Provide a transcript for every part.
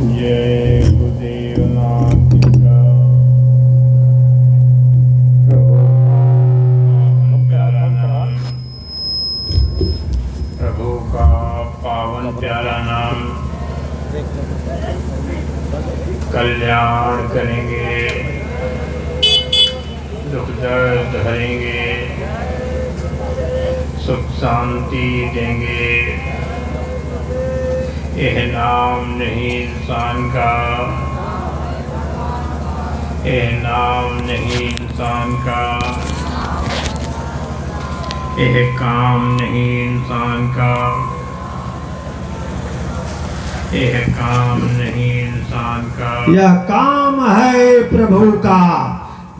जय गुरुदेव नाथ का प्रभु का पावन प्यारा नाम कल्याण करेंगे, दुख दर्द हरेंगे, सुख शांति देंगे। यह नाम नहीं इंसान का, यह नाम नहीं इंसान का, यह काम नहीं इंसान का, यह काम नहीं इंसान का, यह काम है प्रभु का।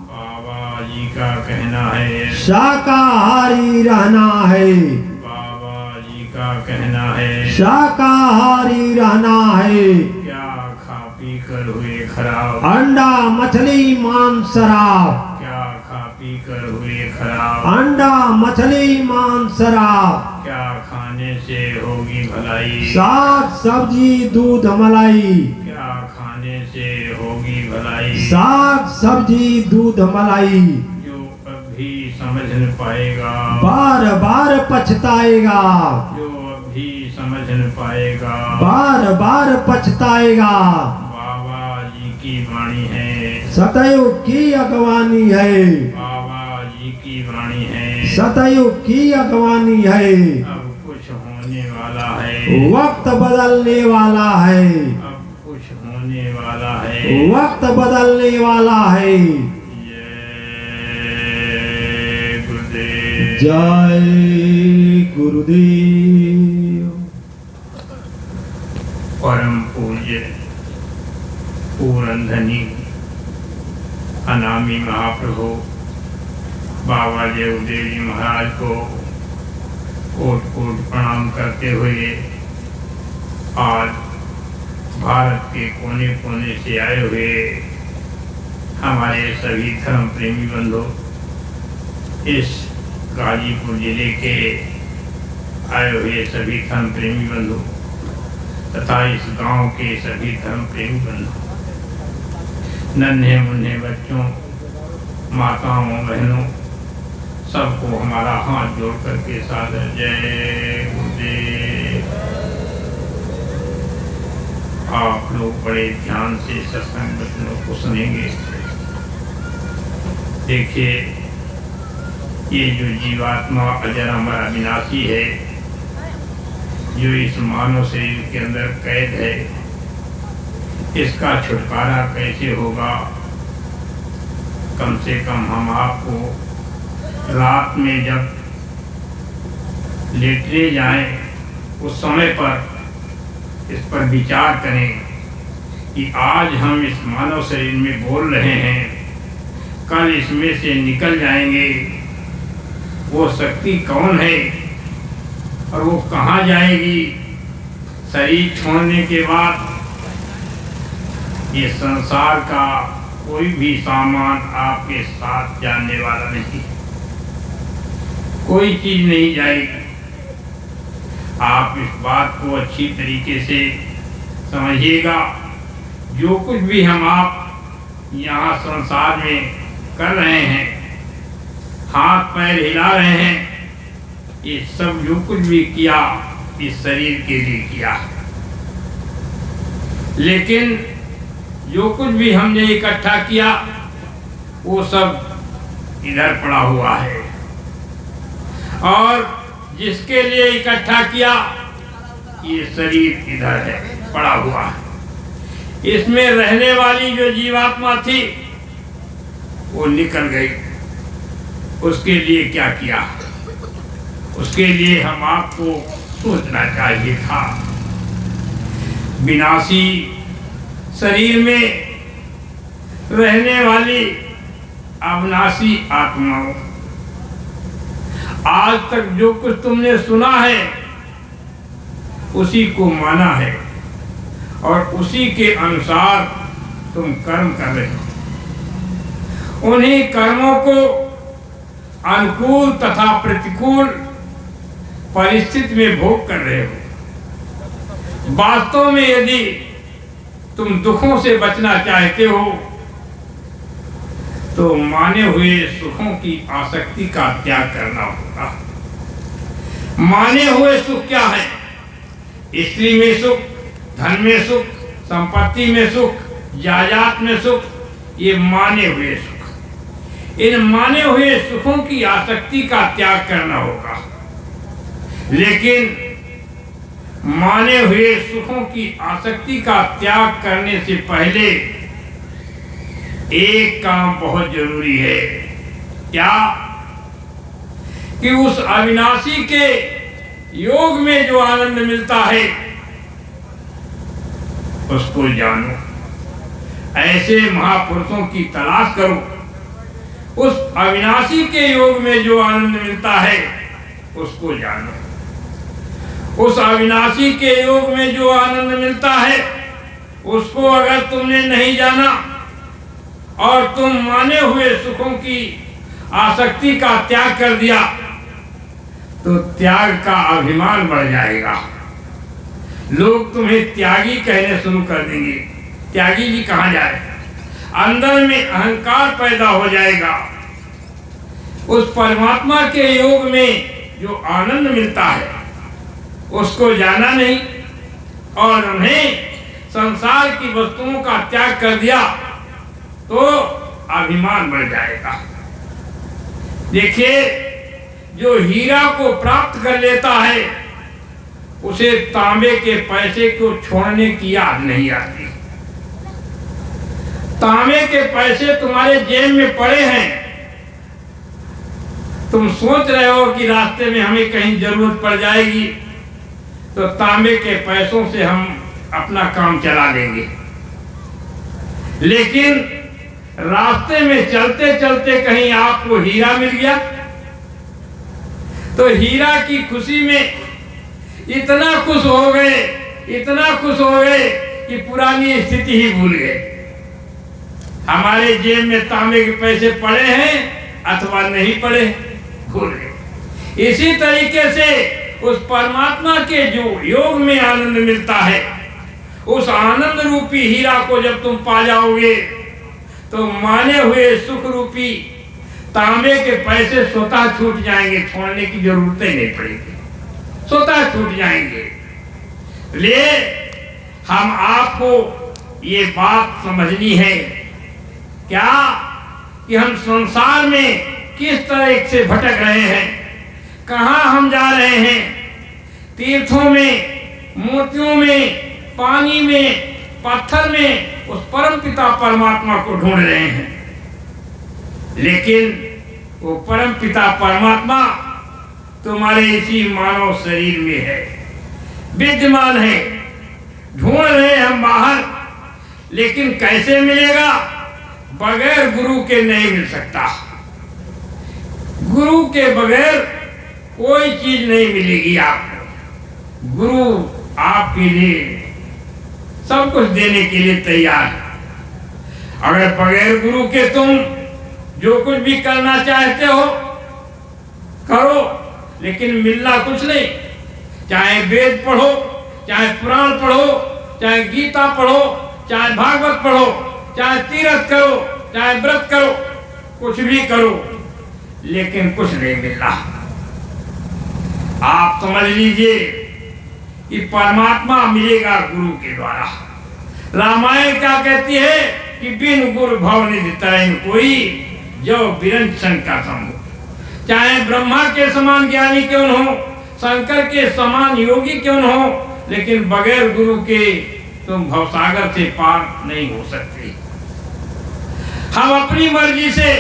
बाबा जी का कहना है शाकाहारी रहना है, बाबा जी का कहना है शाकाहारी रहना है। क्या खा पी कर हुए खराब, अंडा मछली मांस शराब, क्या खा पी कर हुए खराब, अंडा मछली मांस शराब, क्या खाने से होगी भलाई, साग सब्जी दूध मलाई, क्या खाने से होगी भलाई। साग सब्जी दूध मलाई, जो अभी समझ न पाएगा, बार बार पछताएगा, जो अभी समझ न पाएगा, बार बार पछताएगा। बाबा जी की वाणी है, सतयुग की अगवानी है, बाबा जी की वाणी है। सतयुग की अगवानी है। अब कुछ होने वाला है, वक्त बदलने वाला है, अब कुछ होने वाला है। वक्त बदलने वाला है। जय गुरुदेव। जय गुरुदेव। परम पूज्य पूरन धनी अनामी महाप्रभु बाबा देवदेव जी महाराज को कोट कोट प्रणाम करते हुए आज भारत के कोने कोने से आए हुए हमारे सभी धर्म प्रेमी बंधु, इस गाजीपुर जिले के आए हुए सभी धर्म प्रेमी बंधु तथा इस गांव के सभी धर्म प्रेमी बंधु, नन्हे मुन्ने बच्चों, माताओं, बहनों, सबको हमारा हाथ जोड़ करके सादर जय गुरुदेव। आप लोग बड़े ध्यान से सत्संग वचनों को सुनेंगे। देखिए, ये जो जीवात्मा अजर अमर अविनाशी है, जो इस मानव शरीर के अंदर कैद है, इसका छुटकारा कैसे होगा? कम से कम हम आपको रात में जब लेटने जाएं, उस समय पर इस पर विचार करें कि आज हम इस मानव शरीर में बोल रहे हैं, कल इसमें से निकल जाएंगे। वो शक्ति कौन है और वो कहाँ जाएगी? शरीर छोड़ने के बाद ये संसार का कोई भी सामान आपके साथ जाने वाला नहीं, कोई चीज नहीं जाएगी। आप इस बात को अच्छी तरीके से समझिएगा। जो कुछ भी हम आप यहाँ संसार में कर रहे हैं, हाथ पैर हिला रहे हैं, ये सब जो कुछ भी किया इस शरीर के लिए किया। लेकिन जो कुछ भी हमने इकट्ठा किया वो सब इधर पड़ा हुआ है, और जिसके लिए इकट्ठा किया ये शरीर इधर है, पड़ा हुआ है। इसमें रहने वाली जो जीवात्मा थी वो निकल गई। उसके लिए क्या किया? उसके लिए हम आपको सोचना चाहिए था। विनाशी शरीर में रहने वाली अविनाशी आत्माओं, आज तक जो कुछ तुमने सुना है उसी को माना है और उसी के अनुसार तुम कर्म कर रहे हो। उन्हीं कर्मों को अनुकूल तथा प्रतिकूल परिस्थिति में भोग कर रहे हो। वास्तव में यदि तुम दुखों से बचना चाहते हो तो माने हुए सुखों की आसक्ति का त्याग करना होगा। माने हुए सुख क्या है? स्त्री में सुख, धन में सुख, संपत्ति में सुख, जायदाद में सुख, ये माने हुए सुख। इन माने हुए सुखों की आसक्ति का त्याग करना होगा। लेकिन माने हुए सुखों की आसक्ति का त्याग करने से पहले एक काम बहुत जरूरी है। क्या? कि उस अविनाशी के योग में जो आनंद मिलता है उसको जानो। ऐसे महापुरुषों की तलाश करो। उस अविनाशी के योग में जो आनंद मिलता है उसको जानो। उस अविनाशी के योग में जो आनंद मिलता है उसको अगर तुमने नहीं जाना और तुम माने हुए सुखों की आसक्ति का त्याग कर दिया तो त्याग का अभिमान बढ़ जाएगा। लोग तुम्हें त्यागी कहने शुरू कर देंगे। त्यागी जी कहाँ जा रहे? अंदर में अहंकार पैदा हो जाएगा। उस परमात्मा के योग में जो आनंद मिलता है उसको जाना नहीं और उन्हें संसार की वस्तुओं का त्याग कर दिया तो अभिमान बढ़ जाएगा। देखिए, जो हीरा को प्राप्त कर लेता है उसे तांबे के पैसे को छोड़ने की याद नहीं आती। तांबे के पैसे तुम्हारे जेब में पड़े हैं, तुम सोच रहे हो कि रास्ते में हमें कहीं जरूरत पड़ जाएगी तो तांबे के पैसों से हम अपना काम चला लेंगे। लेकिन रास्ते में चलते चलते कहीं आपको हीरा मिल गया तो हीरा की खुशी में इतना खुश हो गए, इतना खुश हो गए कि पुरानी स्थिति ही भूल गए। हमारे जेब में तांबे के पैसे पड़े हैं अथवा नहीं पड़े, भूल गए। इसी तरीके से उस परमात्मा के जो योग में आनंद मिलता है उस आनंद रूपी हीरा को जब तुम पा जाओगे तो माने हुए सुख रूपी तांबे के पैसे स्वतः छूट जाएंगे, छोड़ने की जरूरत ही नहीं पड़ेगी, स्वतः छूट जाएंगे। इसलिए हम आपको ये बात समझनी है क्या कि हम संसार में किस तरह से भटक रहे हैं, कहाँ हम जा रहे हैं। तीर्थों में, मूर्तियों में, पानी में, पत्थर में उस परम पिता परमात्मा को ढूंढ रहे हैं। लेकिन वो परम पिता परमात्मा तुम्हारे इसी मानव शरीर में है, विद्यमान है। ढूंढ रहे हम बाहर, लेकिन कैसे मिलेगा? बगैर गुरु के नहीं मिल सकता। गुरु के बगैर कोई चीज नहीं मिलेगी आपको। गुरु आपके लिए सब कुछ देने के लिए तैयार है। अगर बगैर गुरु के तुम जो कुछ भी करना चाहते हो करो, लेकिन मिलना कुछ नहीं। चाहे वेद पढ़ो, चाहे पुराण पढ़ो, चाहे गीता पढ़ो, चाहे भागवत पढ़ो, चाहे तीर्थ करो, चाहे व्रत करो, कुछ भी करो, लेकिन कुछ नहीं मिलना। आप समझ लीजिए कि परमात्मा मिलेगा गुरु के द्वारा। रामायण क्या कहती है कि बिन गुरु भव निधि तरैन कोई, जो बिरंज शंकर समूह। चाहे ब्रह्मा के समान ज्ञानी क्यों न हो, शंकर के समान योगी क्यों न हो, लेकिन बगैर गुरु के तुम भवसागर से पार नहीं हो सकते। हम अपनी मर्जी से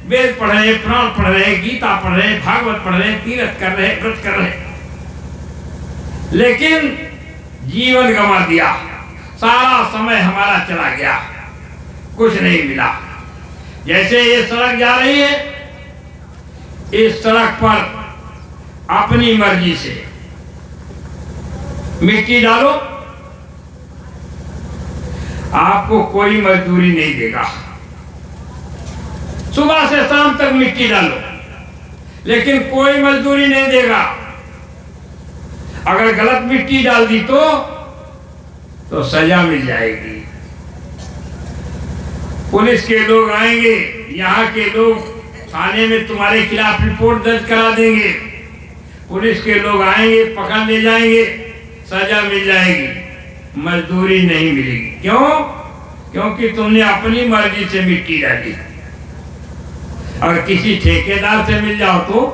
वेद पढ़ रहे, पुराण पढ़ रहे, गीता पढ़ रहे, भागवत पढ़ रहे, तीर्थ कर रहे, व्रत कर रहे, लेकिन जीवन गंवा दिया, सारा समय हमारा चला गया, कुछ नहीं मिला। जैसे ये सड़क जा रही है, इस सड़क पर अपनी मर्जी से मिट्टी डालो, आपको कोई मजदूरी नहीं देगा। सुबह से शाम तक मिट्टी डालो, लेकिन कोई मजदूरी नहीं देगा। अगर गलत मिट्टी डाल दी तो तो सजा मिल जाएगी। पुलिस के लोग आएंगे, यहाँ के लोग थाने में तुम्हारे खिलाफ रिपोर्ट दर्ज करा देंगे। पुलिस के लोग आएंगे, पकड़ ले जाएंगे, सजा मिल जाएगी, मजदूरी नहीं मिलेगी। क्यों? क्योंकि तुमने अपनी मर्जी से मिट्टी डाली। और किसी ठेकेदार से मिल जाओ तो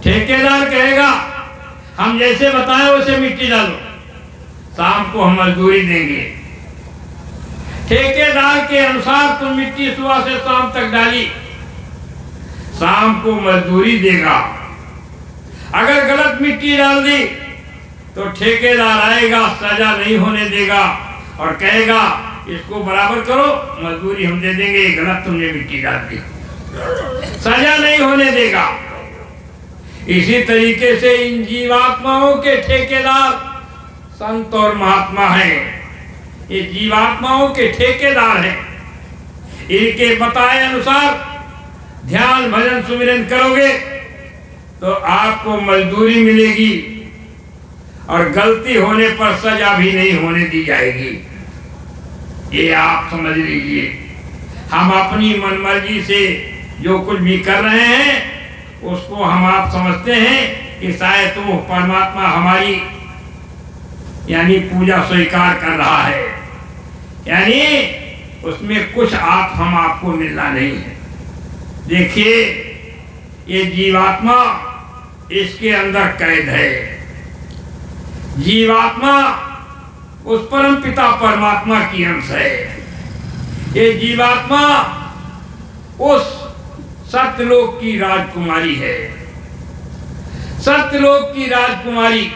ठेकेदार कहेगा हम जैसे बताएं वैसे मिट्टी डालो, शाम को हम मजदूरी देंगे। ठेकेदार के अनुसार तुम मिट्टी सुबह से शाम तक डाली, शाम को मजदूरी देगा। अगर गलत मिट्टी डाल दी तो ठेकेदार आएगा, सजा नहीं होने देगा और कहेगा इसको बराबर करो, मजदूरी हम दे देंगे, गलत तुमने मिट्टी डाल दी, सजा नहीं होने देगा। इसी तरीके से इन जीवात्माओं के ठेकेदार संत और महात्मा हैं। ये जीवात्माओं के ठेकेदार हैं। इनके बताए अनुसार ध्यान भजन सुमिरन करोगे तो आपको मजदूरी मिलेगी और गलती होने पर सजा भी नहीं होने दी जाएगी। ये आप समझ लीजिए। हम अपनी मनमर्जी से जो कुछ भी कर रहे हैं उसको हम आप समझते हैं कि शायद तो परमात्मा हमारी यानी पूजा स्वीकार कर रहा है, यानी उसमें कुछ आप हम आपको मिलना नहीं है। देखिए ये जीवात्मा इसके अंदर कैद है। जीवात्मा उस परम पिता परमात्मा की अंश है। ये जीवात्मा उस सत्यलोक की राजकुमारी है। सत्यलोक की राजकुमारी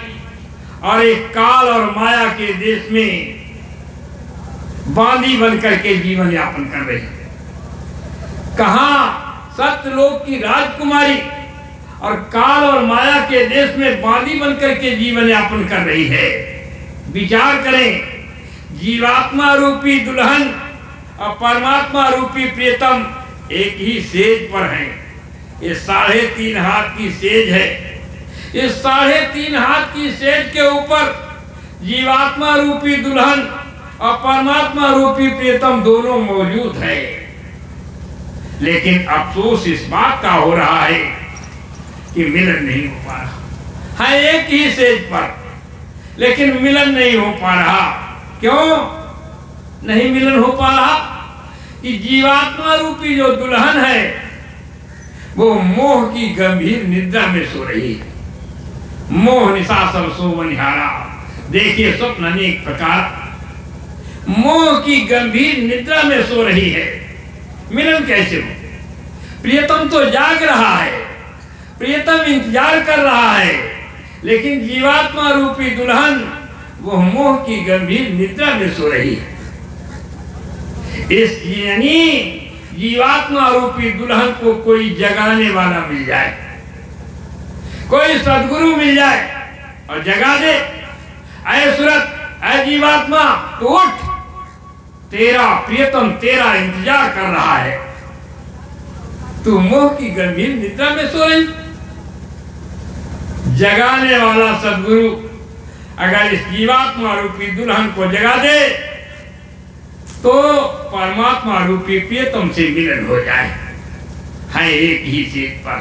और एक काल और माया के देश में बांदी बनकर के जीवन यापन कर रही है। कहाँ? सत्यलोक की राजकुमारी और काल और माया के देश में बांदी बनकर के जीवन यापन कर रही है। विचार करें, जीवात्मा रूपी दुल्हन और परमात्मा रूपी प्रियतम एक ही सेज पर हैं। ये 3.5 हाथ की सेज है। इस 3.5 हाथ की सेज के ऊपर जीवात्मा रूपी दुल्हन और परमात्मा रूपी प्रियतम दोनों मौजूद है। लेकिन अफसोस इस बात का हो रहा है कि मिलन नहीं हो पा रहा है। एक ही सेज पर, लेकिन मिलन नहीं हो पा रहा। क्यों नहीं मिलन हो पा रहा? कि जीवात्मा रूपी जो दुल्हन है वो मोह की गंभीर निद्रा में सो रही है। मोह निशा सब सोवनिहारा। देखिए स्वप्न अनेक प्रकार, मोह की गंभीर निद्रा में सो रही है। मिलन कैसे हो? प्रियतम तो जाग रहा है, प्रियतम इंतजार कर रहा है, लेकिन जीवात्मा रूपी दुल्हन वो मोह की गंभीर निद्रा में सो रही है। इस यानी जीवात्मा रूपी दुल्हन को कोई जगाने वाला मिल जाए, कोई सदगुरु मिल जाए और जगा दे। ऐ सूरत, ऐ जीवात्मा तो उठ, तेरा प्रियतम तेरा इंतजार कर रहा है, तू मोह की गंभीर निद्रा में सो रही। जगाने वाला सदगुरु अगर इस जीवात्मा रूपी दुल्हन को जगा दे तो परमात्मा रूपी प्रियतम से मिलन हो जाए। है एक ही सीट पर।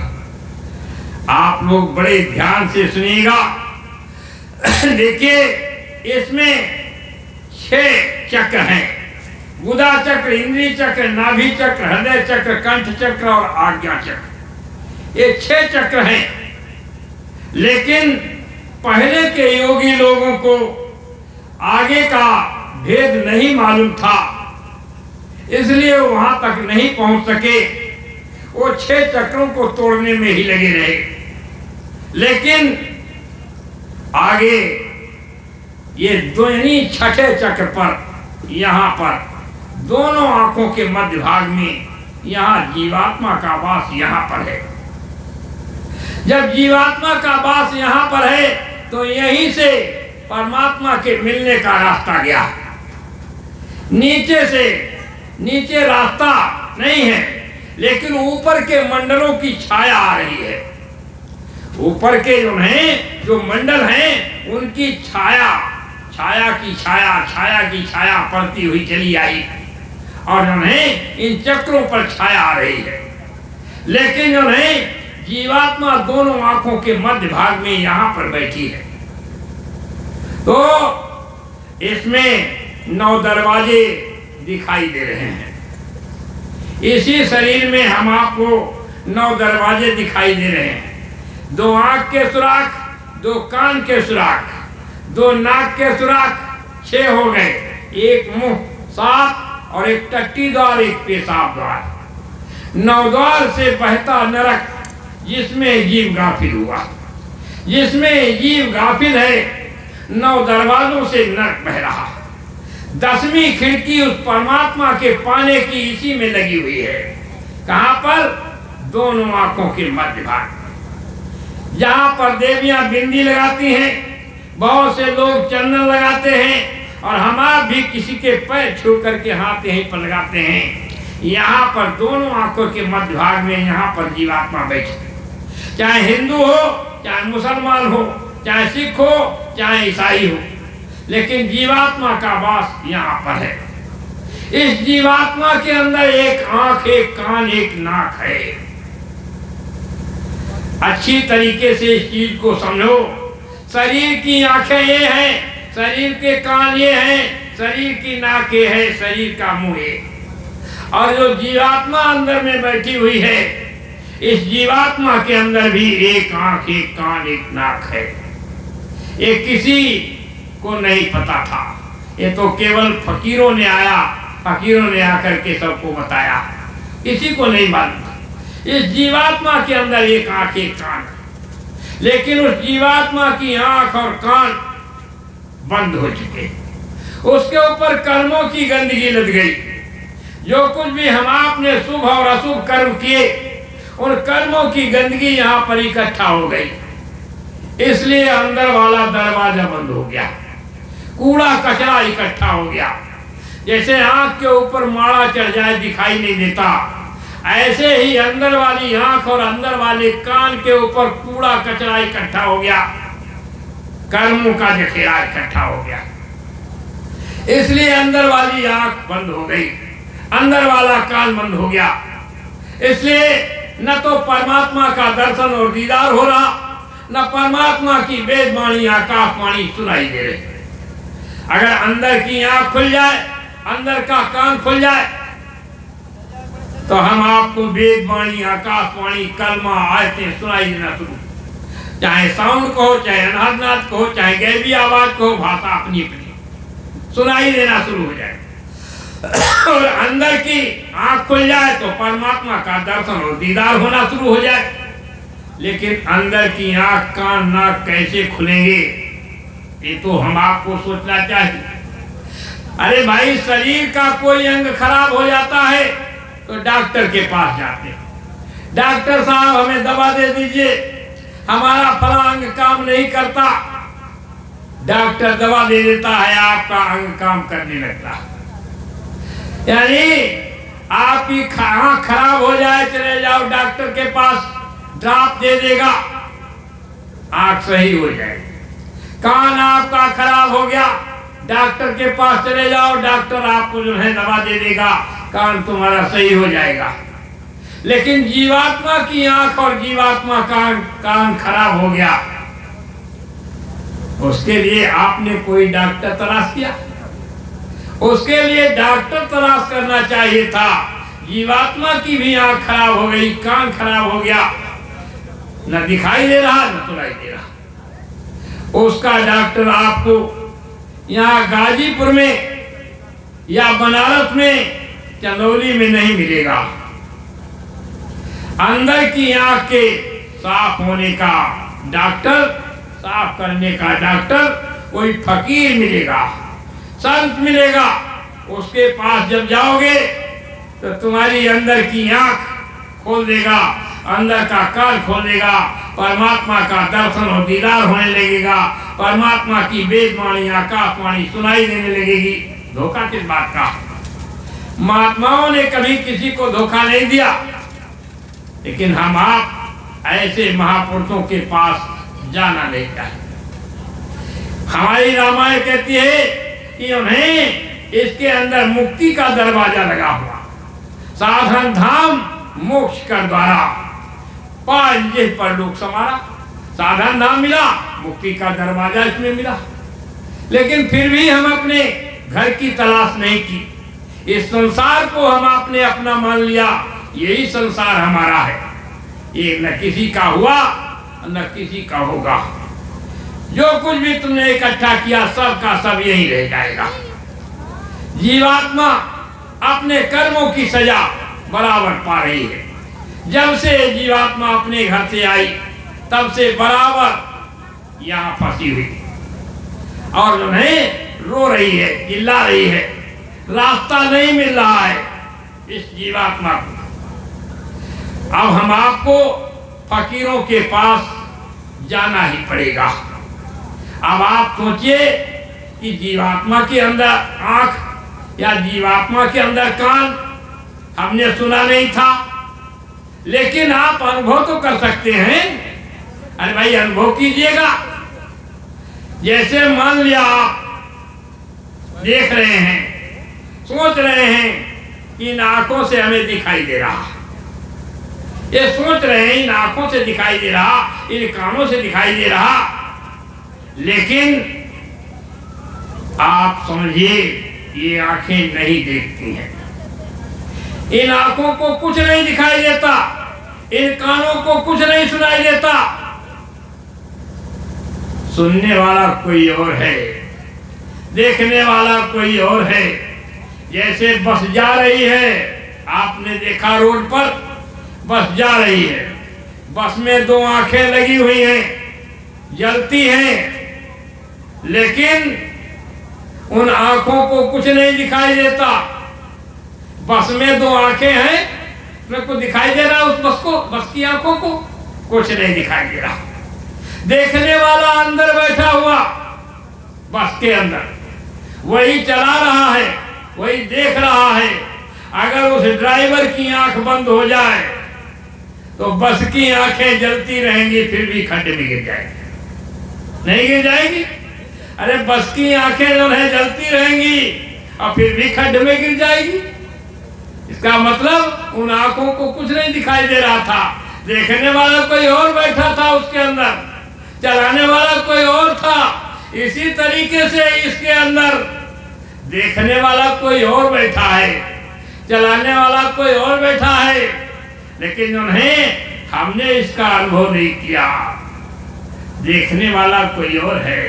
आप लोग बड़े ध्यान से सुनिएगा। देखिए इसमें 6 चक्र हैं। गुदा चक्र, इंद्रिय चक्र, नाभि चक्र, हृदय चक्र, कंठ चक्र और आज्ञा चक्र। ये 6 चक्र हैं। लेकिन पहले के योगी लोगों को आगे का भेद नहीं मालूम था, इसलिए वहां तक नहीं पहुंच सके। वो 6 चक्रों को तोड़ने में ही लगे रहे। लेकिन आगे ये यानी 6ठे चक्र पर, यहाँ पर दोनों आंखों के मध्य भाग में यहाँ जीवात्मा का वास यहाँ पर है। जब जीवात्मा का वास यहाँ पर है तो यहीं से परमात्मा के मिलने का रास्ता गया। नीचे से, नीचे रास्ता नहीं है, लेकिन ऊपर के मंडलों की छाया आ रही है। ऊपर के जो हैं, जो मंडल हैं, उनकी छाया छाया की छाया पड़ती हुई चली आई और उन्हें इन चक्रों पर छाया आ रही है, लेकिन उन्हें जीवात्मा दोनों आंखों के मध्य भाग में यहाँ पर बैठी है। तो इसमें 9 दरवाजे दिखाई दे रहे हैं। इसी शरीर में हम आपको 9 दरवाजे दिखाई दे रहे हैं। 2 आंख के सुराख, 2 कान के सुराख, 2 नाक के सुराख, 6 हो गए, 1 मुंह 7 और 1 टट्टी द्वार, 1 पेशाब द्वार। 9 द्वार से बहता नरक जिसमें जीव गाफिल हुआ, जिसमें जीव गाफिल है, 9 दरवाजों से नरक बह रहा। 10वीं खिड़की उस परमात्मा के पाने की इसी में लगी हुई है। कहाँ पर? दोनों आंखों के मध्य भाग। जहाँ पर देवियां बिंदी लगाती हैं, बहुत से लोग चंदन लगाते हैं और हम आप भी किसी के पैर छू करके हाथ यहीं पर लगाते हैं। यहाँ पर दोनों आंखों के मध्य भाग में यहाँ पर जीवात्मा बैठे, चाहे हिंदू हो, चाहे मुसलमान हो, चाहे सिख हो, चाहे ईसाई हो, लेकिन जीवात्मा का वास यहाँ पर है। इस जीवात्मा के अंदर 1 आंख, 1 कान, 1 नाक है। अच्छी तरीके से इस चीज को समझो। शरीर की आंखें ये हैं, शरीर के कान ये हैं, शरीर की नाक ये है, शरीर का मुंह ये, और जो जीवात्मा अंदर में बैठी हुई है, इस जीवात्मा के अंदर भी 1 आंख, 1 कान, 1 नाक है। ये किसी को नहीं पता था, ये तो केवल फकीरों ने आकर के सबको बताया, किसी को नहीं मालूम। इस जीवात्मा के अंदर 1 आंख, 1 कान, लेकिन उस जीवात्मा की आंख और कान बंद हो चुके, उसके ऊपर कर्मों की गंदगी लग गई। जो कुछ भी हम आपने शुभ और अशुभ कर्म किए, उन कर्मों की गंदगी यहाँ पर इकट्ठा हो गई, इसलिए अंदर वाला दरवाजा बंद हो गया, कूड़ा कचरा इकट्ठा हो गया। जैसे आंख के ऊपर माड़ा चढ़ जाए दिखाई नहीं देता, ऐसे ही अंदर वाली आंख और अंदर वाले कान के ऊपर कूड़ा कचरा इकट्ठा हो गया, कर्मों का जखेरा इकट्ठा हो गया, इसलिए अंदर वाली आंख बंद हो गई, अंदर वाला कान बंद हो गया। इसलिए न तो परमात्मा का दर्शन और दीदार हो रहा, न परमात्मा की वेद वाणी आकाशवाणी सुनाई दे रही। अगर अंदर की आंख खुल जाए, अंदर का कान खुल जाए, तो हम आपको वेद वाणी आकाशवाणी कलमा आयतें सुनाई देना शुरू, चाहे साउंड को हो, चाहे अनादनाद को हो, चाहे गैबी आवाज को हो, भाषा अपनी अपनी सुनाई देना शुरू हो जाए। और अंदर की आंख खुल जाए तो परमात्मा का दर्शन और दीदार होना शुरू हो जाए। लेकिन अंदर की आंख, कान, नाक कैसे खुलेंगे, ये तो हम आपको सोचना चाहिए। अरे भाई, शरीर का कोई अंग खराब हो जाता है तो डॉक्टर के पास जाते हैं, डॉक्टर साहब हमें दवा दे दीजिए, हमारा फला अंग काम नहीं करता, डॉक्टर दवा दे देता है, आपका अंग काम करने लगता है। यानी आपकी आंख खराब हो जाए, चले जाओ डॉक्टर के पास, ड्रॉप दे देगा, आंख सही हो जाएगी। कान आपका खराब हो गया, डॉक्टर के पास चले जाओ, डॉक्टर आपको जो है दवा दे देगा, कान तुम्हारा सही हो जाएगा। लेकिन जीवात्मा की आंख और जीवात्मा का कान खराब हो गया, उसके लिए आपने कोई डॉक्टर तलाश किया? उसके लिए डॉक्टर तलाश करना चाहिए था। जीवात्मा की भी आंख खराब हो गई, कान खराब हो गया, न दिखाई दे रहा न सुनाई दे रहा। उसका डॉक्टर आपको यहाँ गाजीपुर में या बनारस में, चंदौली में नहीं मिलेगा। अंदर की आंख के साफ होने का डॉक्टर, साफ करने का डॉक्टर कोई फकीर मिलेगा, संत मिलेगा। उसके पास जब जाओगे तो तुम्हारी अंदर की आंख खोल देगा, अंदर का कान खोल देगा, परमात्मा का दर्शन और दीदार होने लगेगा, परमात्मा की वेद वाणी आकाशवाणी सुनाई देने लगेगी। धोखा किस बात का? महात्माओं ने कभी किसी को धोखा नहीं दिया, लेकिन हम आप ऐसे महापुरुषों के पास जाना नहीं चाहिए। हमारी रामायण कहती है कि उन्हें इसके अंदर मुक्ति का दरवाजा लगा हुआ, साधन धाम मोक्ष कर द्वारा, पांच पर लोक समारा। साधन धाम मिला, मुक्ति का दरवाजा इसमें मिला, लेकिन फिर भी हम अपने घर की तलाश नहीं की। इस संसार को हम आपने अपना मान लिया, यही संसार हमारा है, ये न किसी का हुआ न किसी का होगा। जो कुछ भी तुमने इकट्ठा किया सब का सब यही रह जाएगा। जीवात्मा अपने कर्मों की सजा बराबर पा रही है। जब से जीवात्मा अपने घर से आई तब से बराबर यहाँ फंसी हुई और जो है रो रही है, चिल्ला रही है, रास्ता नहीं मिल रहा है इस जीवात्मा को। अब हम आपको फकीरों के पास जाना ही पड़ेगा। अब आप सोचिए कि जीवात्मा के अंदर आंख या जीवात्मा के अंदर कान हमने सुना नहीं था, लेकिन आप अनुभव तो कर सकते हैं। अरे भाई अनुभव कीजिएगा। जैसे मान लिया आप देख रहे हैं, सोच रहे हैं कि इन आंखों से हमें दिखाई दे रहा, ये सोच रहे हैं इन आंखों से दिखाई दे रहा, इन कानों से दिखाई दे रहा, लेकिन आप समझिए ये आंखें नहीं देखती हैं, इन आंखों को कुछ नहीं दिखाई देता, इन कानों को कुछ नहीं सुनाई देता। सुनने वाला कोई और है, देखने वाला कोई और है। जैसे बस जा रही है, आपने देखा रोड पर बस जा रही है, बस में दो आंखें लगी हुई हैं, जलती हैं, लेकिन उन आंखों को कुछ नहीं दिखाई देता। बस में दो आंखें हैं, मेरे को दिखाई दे रहा उस बस को, बस की आंखों को कुछ नहीं दिखाई दे रहा। देखने वाला अंदर बैठा हुआ बस के अंदर, वही चला रहा है, वही देख रहा है। अगर उस ड्राइवर की आंख बंद हो जाए तो बस की आंखें जलती रहेंगी, फिर भी खड्डे में गिर जाएगी, नहीं गिर जाएगी? अरे बस की आंखें जो है जलती रहेंगी और फिर भी खड्डे में गिर जाएगी। इसका मतलब उन आंखों को कुछ नहीं दिखाई दे रहा था। देखने वाला कोई और बैठा था उसके अंदर, चलाने वाला कोई और था। इसी तरीके से इसके अंदर देखने वाला कोई और बैठा है, चलाने वाला कोई और बैठा है, लेकिन उन्हें हमने इसका अनुभव नहीं किया। देखने वाला कोई और है,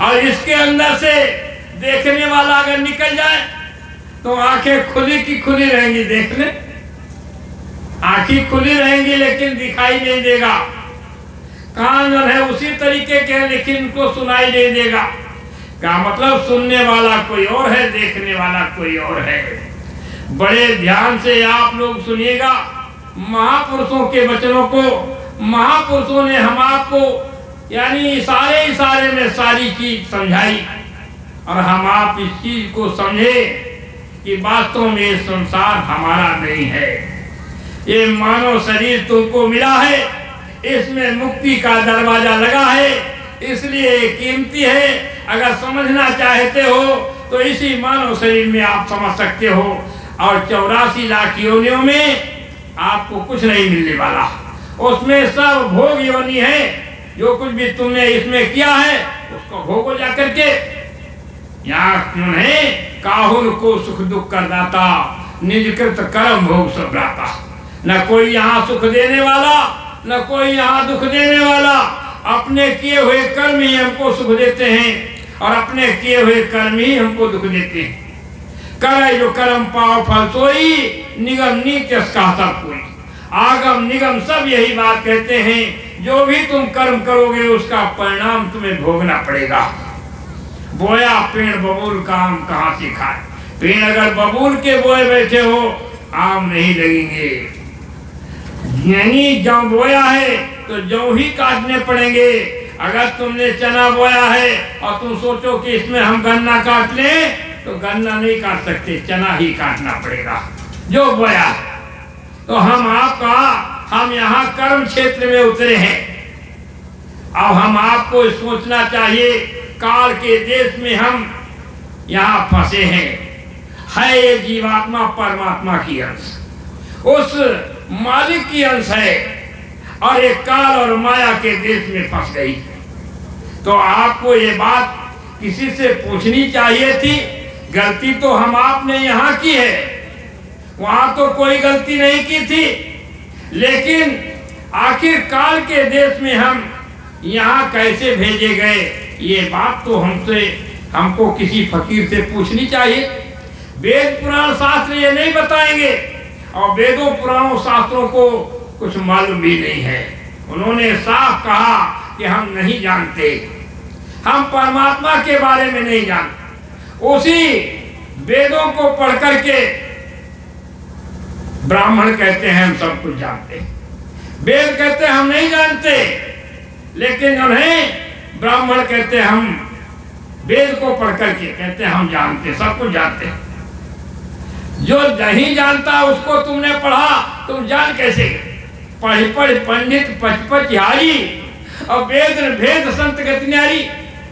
और इसके अंदर से देखने वाला अगर निकल जाए तो आंखें खुली की खुली रहेंगी, देख ले, आंखें खुली रहेंगी लेकिन दिखाई नहीं देगा। कान जो है उसी तरीके के हैं, लेकिन उनको सुनाई नहीं देगा। क्या मतलब? सुनने वाला कोई और है, देखने वाला कोई और है। बड़े ध्यान से आप लोग सुनिएगा महापुरुषों के वचनों को। महापुरुषों ने हम आपको यानी इशारे में सारी चीज समझाई, और हम आप इस चीज को समझे कि वास्तव में संसार हमारा नहीं है, ये मानव शरीर तुमको मिला है, इसमें मुक्ति का दरवाजा लगा है, इसलिए कीमती है। अगर समझना चाहते हो तो इसी मानव शरीर में आप समझ सकते हो, और 84 लाख योनियों में आपको कुछ नहीं मिलने वाला। उसमें सब भोग योनि है, जो कुछ भी तुमने इसमें किया है उसको भोगो जा करके। यहाँ क्यों है काहुल को सुख दुख कर दाता, निजकृत कर्म भोग सब राता। न कोई यहाँ सुख देने वाला, न कोई यहाँ दुख देने वाला। अपने किए हुए कर्म ही हमको सुख देते हैं, और अपने किए हुए कर्म ही हमको दुख देते हैं। करे जो कर्म पाओ फल सोई, निगम नीति का सब कोई। आगम निगम सब यही बात कहते हैं, जो भी तुम कर्म करोगे उसका परिणाम तुम्हें भोगना पड़ेगा। बोया पेड़ बबूल का आम कहाँ से खाए? पेड़ अगर बबूल के बोए बैठे हो, आम नहीं लगेंगे। यानी जौ बोया है तो जौ ही काटने पड़ेंगे। अगर तुमने चना बोया है और तुम सोचो कि इसमें हम गन्ना काट लें, तो गन्ना नहीं काट सकते, चना ही काटना पड़ेगा जो बोया है। तो हम यहाँ कर्म क्षेत्र में उतरे हैं। अब हम आपको सोचना चाहिए काल के देश में हम यहाँ फंसे हैं। है ये जीवात्मा परमात्मा की अंश, उस मालिक की अंश है, और एक काल और माया के देश में फंस गई। तो आपको ये बात किसी से पूछनी चाहिए थी। गलती तो हम आपने यहाँ की है, वहां तो कोई गलती नहीं की थी, लेकिन आखिर काल के देश में हम यहाँ कैसे भेजे गए, ये बात तो हमको किसी फकीर से पूछनी चाहिए। वेद पुराण शास्त्र ये नहीं बताएंगे, और वेदों पुराणों शास्त्रों को कुछ मालूम भी नहीं है। उन्होंने साफ कहा कि हम नहीं जानते, हम परमात्मा के बारे में नहीं जानते। उसी वेदों को पढ़ करके ब्राह्मण कहते हैं हम सब कुछ जानते, वेद कहते हैं हम नहीं जानते, लेकिन उन्हें ब्राह्मण कहते हैं हम वेद को पढ़ करके कहते हैं हम जानते, सब कुछ जानते। जो नहीं जानता उसको तुमने पढ़ा, तुम जान कैसे? पढ़ पढ़ पंडित पच हारी, और वेद भेद संत गति न्यारी।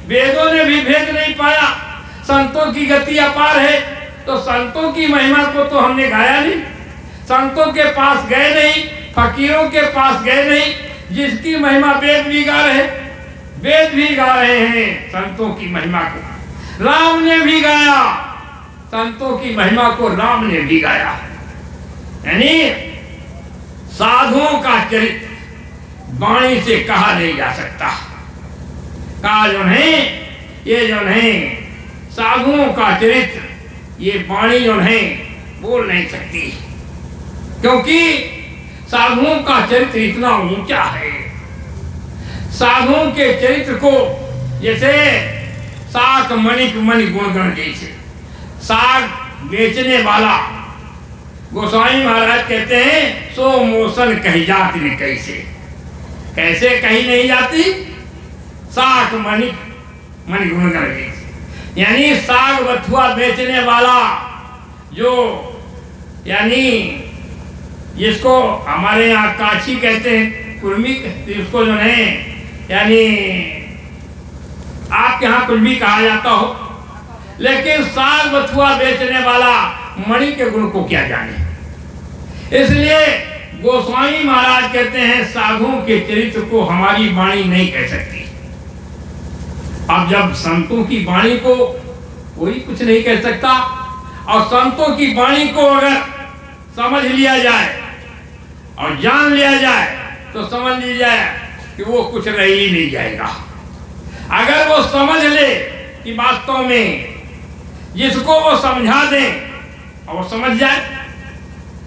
वेदों ने भी भेद नहीं पाया, संतों की गति अपार है। तो संतों की महिमा को तो हमने गाया नहीं, संतों के पास गए नहीं, फकीरों के पास गए नहीं, जिसकी महिमा वेद भी गा रहे, वेद भी गा रहे हैं संतों की महिमा को। राम ने भी गाया संतों की महिमा को, राम ने भी गाया। यानी साधुओं का चरित्र वाणी से कहा नहीं जा सकता। कहा जो है ये जो है साधुओं का चरित्र, ये वाणी जो है बोल नहीं सकती, क्योंकि साधुओं का चरित्र इतना ऊंचा है। साधुओं के चरित्र को जैसे साक मणिक मणि गुणगण जैसे, साग बेचने वाला गोस्वामी महाराज कहते हैं सो मोशन कही जाती नहीं, कैसे कही नहीं जाती? साग मणि मणि गुणगण जैसे, यानी साग बथुआ बेचने वाला जो, यानी जिसको हमारे यहाँ काछी कहते हैं, कुर्मी कहते हैं उसको जो है, यानी आपके यहाँ कुछ भी कहा जाता हो, लेकिन साग बथुआ बेचने वाला मणि के गुण को क्या जाने। इसलिए गोस्वामी महाराज कहते हैं साधुओं के चरित्र को हमारी वाणी नहीं कह सकती। अब जब संतों की वाणी को कोई कुछ नहीं कह सकता, और संतों की वाणी को अगर समझ लिया जाए और जान लिया जाए तो समझ लिया जाए कि वो कुछ रह ही नहीं जाएगा। अगर वो समझ ले कि वास्तव में जिसको वो समझा दे और वो समझ जाए,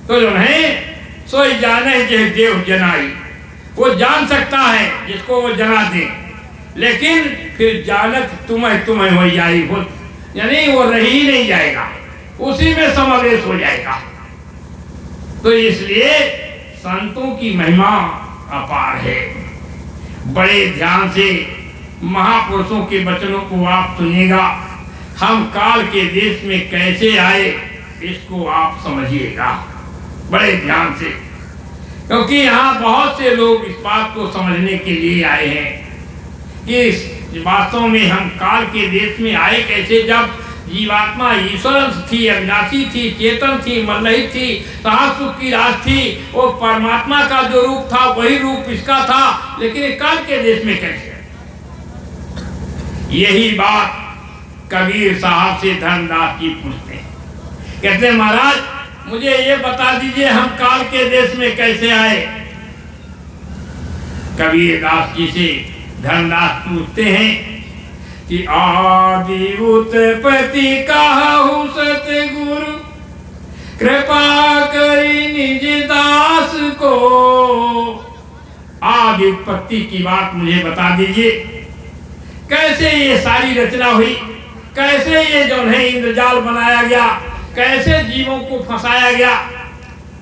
तो जो है सोई जाने जे देव जनाई, वो जान सकता है जिसको वो जना दे, लेकिन फिर जानत तुम्हें हो जाए, यानी वो रह ही नहीं जाएगा, उसी में समावेश हो जाएगा। तो इसलिए संतों की महिमा अपार है। बड़े ध्यान से महापुरुषों के वचनों को आप सुनिएगा। हम काल के देश में कैसे आए इसको आप समझिएगा बड़े ध्यान से, क्योंकि यहाँ बहुत से लोग इस बात को समझने के लिए आए हैं कि वास्तव में हम काल के देश में आए कैसे। जब जीवात्मा ईश्वर थी, अविनाशी थी, चेतन थी, मल्लही थी, सहज सुख की राज थी, और परमात्मा का जो रूप था वही रूप इसका था, लेकिन काल के देश में कैसे? यही बात कबीर साहब से धर्मदास जी पूछते हैं, कहते हैं महाराज मुझे ये बता दीजिए हम काल के देश में कैसे आए। कबीर दास जी से धर्मदास पूछते हैं कि आदि उत्पत्ति कहु सतगुरु, कृपा करी निज दास को। आदि उत्पत्ति की बात मुझे बता दीजिए, कैसे ये सारी रचना हुई, कैसे ये जो है इंद्रजाल बनाया गया, कैसे जीवों को फंसाया गया,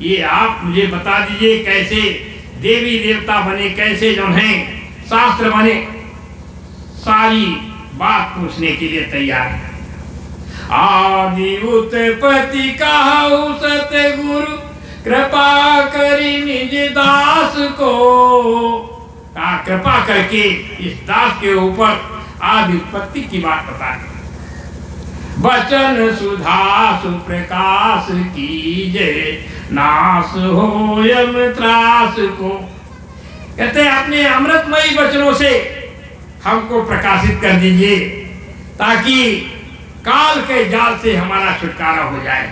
ये आप मुझे बता दीजिए। कैसे देवी देवता बने, कैसे जो है शास्त्र बने, सारी बात पूछने के लिए तैयार है। आदि उत्पत्ति कहु सतगुरु, कृपा करी निज दास को। कृपा करके इस दास के ऊपर आदि उत्पत्ति की बात बता रहे। वचन सुधा सुप्रकाश कीजे नाश हो यम त्रास को। कहते हैं अपने अमृतमयी वचनों से हमको प्रकाशित कर दीजिए ताकि काल के जाल से हमारा छुटकारा हो जाए।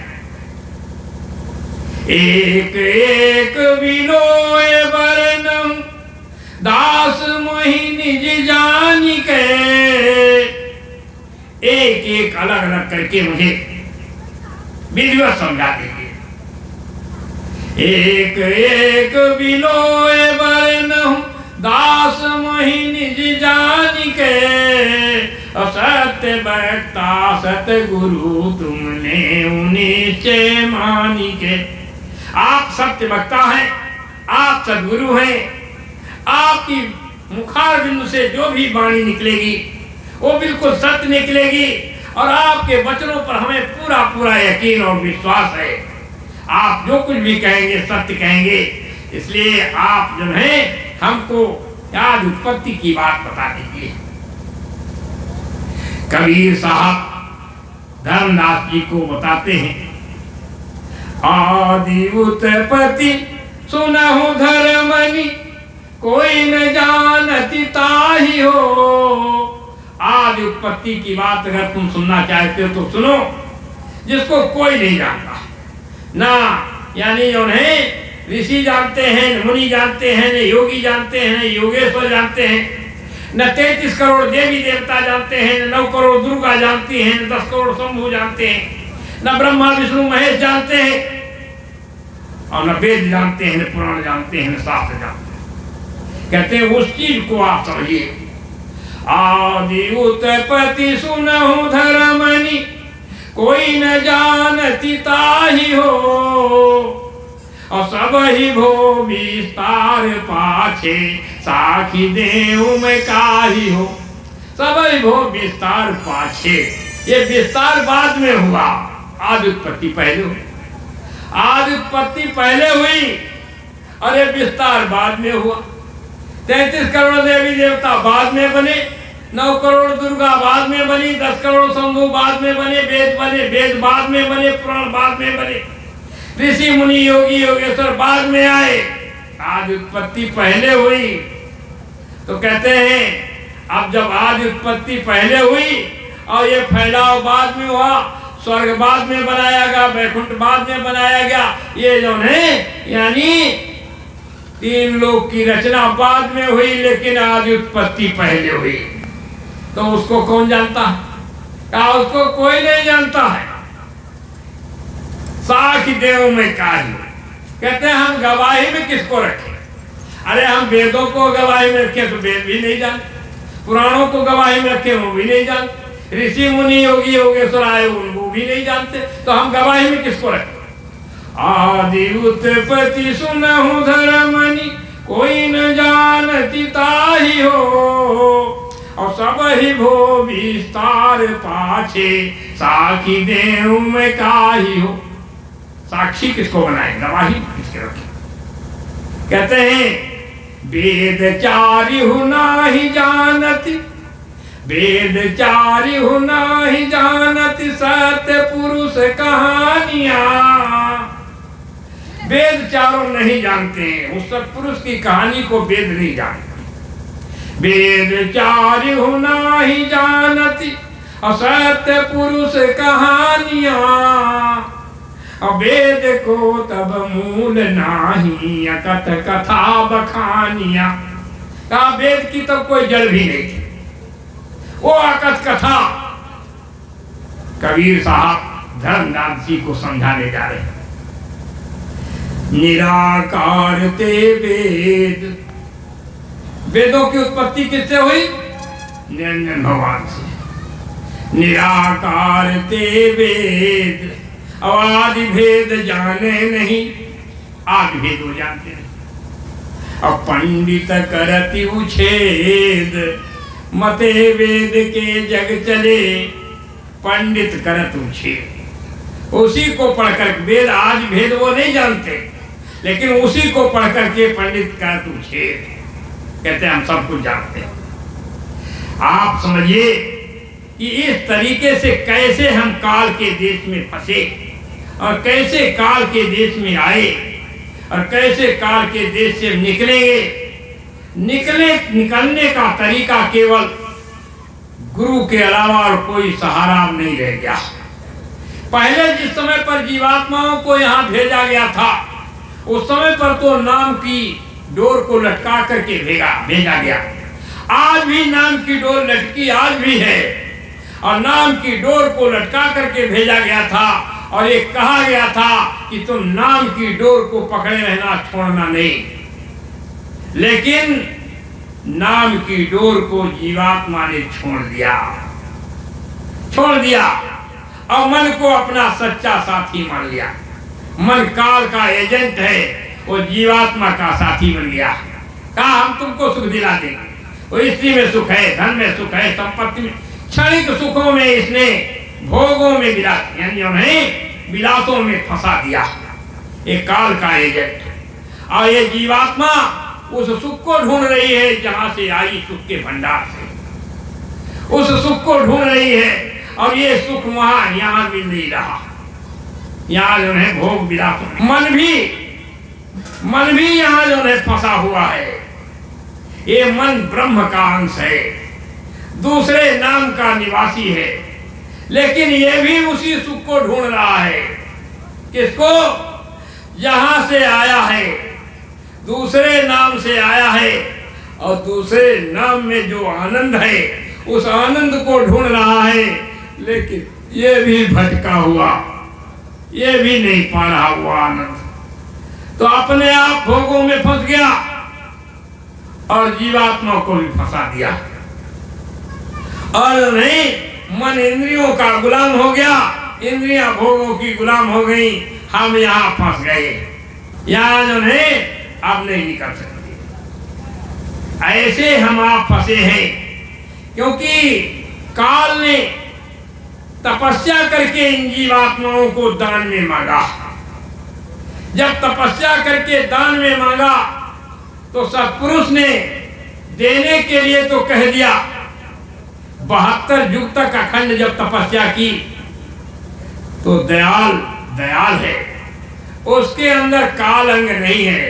एक एक विलोय वर्णम दास मोहि निज जानी के। एक एक अलग अलग करके मुझे विधिवत समझा दीजिए। एक एक विलोय वर्णम दास मोहि निज जानी के। असत्य वक्ता सतगुरु तुमने निश्चय मानी के। आप सत्य वक्ता हैं, आप सदगुरु हैं। आपकी मुखार बिंदु से जो भी वाणी निकलेगी वो बिल्कुल सत्य निकलेगी और आपके वचनों पर हमें पूरा पूरा यकीन और विश्वास है। आप जो कुछ भी कहेंगे सत्य कहेंगे। इसलिए आप जो है हमको याद उत्पत्ति की बात बता दीजिए। कबीर साहब धर्मदास जी को बताते हैं, आदि उत्पत्ति सुनहु धर्मनि कोई न जानती ताहि हो। आदि उत्पत्ति की बात अगर तुम सुनना चाहते हो तो सुनो, जिसको कोई नहीं जानता ना, यानी उन्हें ऋषि जानते हैं, मुनि जानते हैं, न योगी जानते हैं, न योगेश्वर जानते हैं, न 33 करोड़ देवी देवता जानते हैं, न 9 करोड़ दुर्गा जानती हैं, न 10 करोड़ शंभु जानते हैं, न ब्रह्मा विष्णु महेश जानते हैं, और न वेद जानते हैं, न पुराण जानते हैं, न शास्त्र जानते हैं। कहते हैं उस चीज को आप समझिए। आदि उत्पत्ति सुनहु धर्मनि कोई न जानती ताहि हो। और सब ही भो विस्तार पाछे साखी देहु में काही हो। सब ही भो विस्तार पाछे, ये विस्तार बाद में हुआ, आदि उत्पत्ति पहले हुई। आदि उत्पत्ति पहले हुई और ये विस्तार बाद में हुआ। 33 करोड़ देवी देवता बाद में बने, 9 करोड़ दुर्गा बाद में बनी, 10 करोड़ शंभु बाद में बने, वेद बाद में बने, पुराण बाद में बने, ऋषि मुनि योगी योगेश्वर बाद में आए। आदि उत्पत्ति पहले हुई। तो कहते हैं अब जब आदि उत्पत्ति पहले हुई और ये फैलाव बाद में हुआ, स्वर्ग बाद में बनाया गया, वैकुंठ बाद में बनाया गया, ये जो है यानी 3 लोक की रचना बाद में हुई, लेकिन आदि उत्पत्ति पहले हुई। तो उसको कौन जानता है? क्या उसको कोई नहीं जानता है। साखी देव में काही। कहते हैं हम गवाही में किसको रखें? अरे हम वेदों को गवाही में रखें तो वेद भी नहीं जानते, पुराणों को गवाही में रखें वो भी नहीं जानते, ऋषि मुनि योगी योगेश्वर आए वो भी नहीं जानते, तो हम गवाही में किसको रखें? आदि उत्पत्ति सुनहु धर्मनि कोई न जानती ताहि हो। और सब ही भो विस्तार पाछे साखी देहु में काही हो। साक्षी किसको बनाए? गवाही किसके रखे? कहते हैं वेद चारिहु नाही जानती, वेद चारिहु नाही जानती सत्य पुरुष कहानियां। वेद चारों नहीं जानते हैं, उस सत्पुरुष की कहानी को वेद नहीं जानते। वेद चारिहु नाही जानती असत्य पुरुष कहानियां। वेद को तब मूल नाही अकथ कथा बखानिया। कहा वेद की तो कोई जड़ भी नहीं थी, वो अकथ कथा कबीर साहब धर्मदास जी को समझाने जा रहे हैं। निराकार ते वेद, वेदों की उत्पत्ति किससे हुई? निरंजन भगवान से। निराकार ते वेद आदि भेद जाने नहीं, आदि भेद वो जानते नहीं। अब पंडित करति उछेद मते वेद के जग चले। पंडित करत उछेद, उसी को पढ़कर, वेद आदि भेद वो नहीं जानते, लेकिन उसी को पढ़ करके पंडित करत उछेद। कहते हैं हम सब कुछ जानते हैं। आप समझिए कि इस तरीके से कैसे हम काल के देश में फंसे और कैसे काल के देश में आए और कैसे काल के देश से निकलने का तरीका केवल गुरु के अलावा और कोई सहारा नहीं रह गया। पहले जिस समय पर जीवात्माओं को यहाँ भेजा गया था, उस समय पर तो नाम की डोर को लटका करके भेजा गया। आज भी नाम की डोर लटकी आज भी है, और नाम की डोर को लटका करके भेजा गया था, और ये कहा गया था कि तुम नाम की डोर को पकड़े रहना, छोड़ना नहीं। लेकिन नाम की डोर को जीवात्मा ने छोड़ दिया और मन को अपना सच्चा साथी मान लिया। मन काल का एजेंट है, वो जीवात्मा का साथी बन गया। कहा हम तुमको सुख दिला देंगे, वो स्त्री में सुख है, धन में सुख है, संपत्ति में, क्षणिक सुखों में इसने भोगों में यानी उन्हें विलासों में फंसा दिया। एक काल का एजेंट। और ये जीवात्मा उस सुख को ढूंढ रही है जहां से आई सुख के भंडार से, उस सुख को ढूंढ रही है, और ये सुख वहां यहां मिल नहीं रहा। यहाँ जो है भोग विलास, मन भी यहाँ जो है फंसा हुआ है। ये मन ब्रह्म का अंश है, दूसरे नाम का निवासी है, लेकिन ये भी उसी सुख को ढूंढ रहा है। किसको? जहां से आया है, दूसरे नाम से आया है, और दूसरे नाम में जो आनंद है उस आनंद को ढूंढ रहा है। लेकिन ये भी भटका हुआ, ये भी नहीं पा रहा हुआ आनंद, तो अपने आप भोगों में फंस गया और जीवात्मा को भी फंसा दिया। और नहीं, मन इंद्रियों का गुलाम हो गया, इंद्रियां भोगों की गुलाम हो गई, हम यहाँ फंस गए। यहाँ जो है अब नहीं निकल सकते। ऐसे हम आप फंसे हैं क्योंकि काल ने तपस्या करके इन जीवात्माओं को दान में मांगा। जब तपस्या करके दान में मांगा तो सत्पुरुष ने देने के लिए तो कह दिया। 72 युग तक अखंड जब तपस्या की तो दयाल है, उसके अंदर काल अंग नहीं है,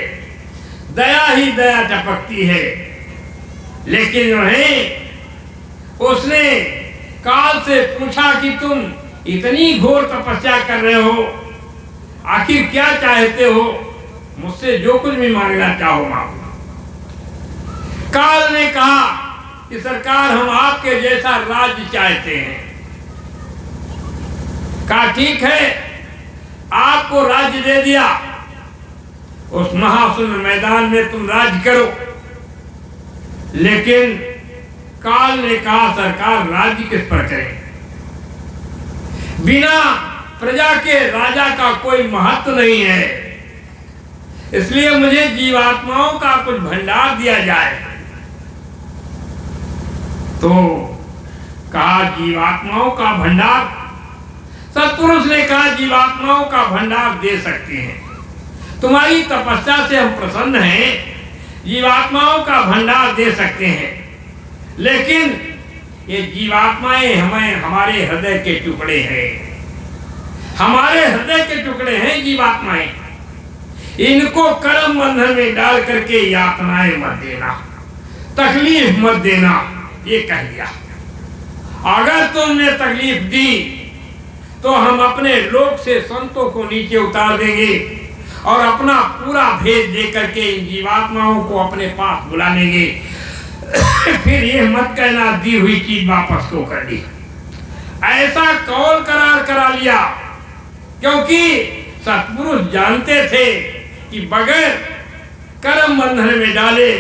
दया ही दया टपकती है। लेकिन उसने काल से पूछा कि तुम इतनी घोर तपस्या कर रहे हो, आखिर क्या चाहते हो? मुझसे जो कुछ भी मांगना चाहो मांगो। काल ने कहा कि सरकार हम आपके जैसा राज्य चाहते हैं। कहा ठीक है, आपको राज्य दे दिया, उस महासुंदर मैदान में तुम राज्य करो। लेकिन काल ने कहा सरकार राज्य किस पर करें? बिना प्रजा के राजा का कोई महत्व नहीं है, इसलिए मुझे जीवात्माओं का कुछ भंडार दिया जाए। तो कहा जीवात्माओं का भंडार? सत्पुरुष ने कहा जीवात्माओं का भंडार दे सकते हैं, तुम्हारी तपस्या से हम प्रसन्न हैं, जीवात्माओं का भंडार दे सकते हैं। लेकिन ये जीवात्माएं हमारे हृदय के टुकड़े हैं, हमारे हृदय के टुकड़े हैं जीवात्माएं। इनको कर्म बंधन में डाल करके यातनाएं मत देना, तकलीफ मत देना, ये कह दिया। अगर तुमने तकलीफ दी तो हम अपने लोक से संतों को नीचे उतार देंगे और अपना पूरा भेद दे करके इन जीवात्माओं को अपने पास बुला लेंगे। फिर ये मत कहना दी हुई चीज वापस क्यों कर दी। ऐसा कौल करार करा लिया, क्योंकि सत्पुरुष जानते थे कि बगैर कर्म बंधन में डाले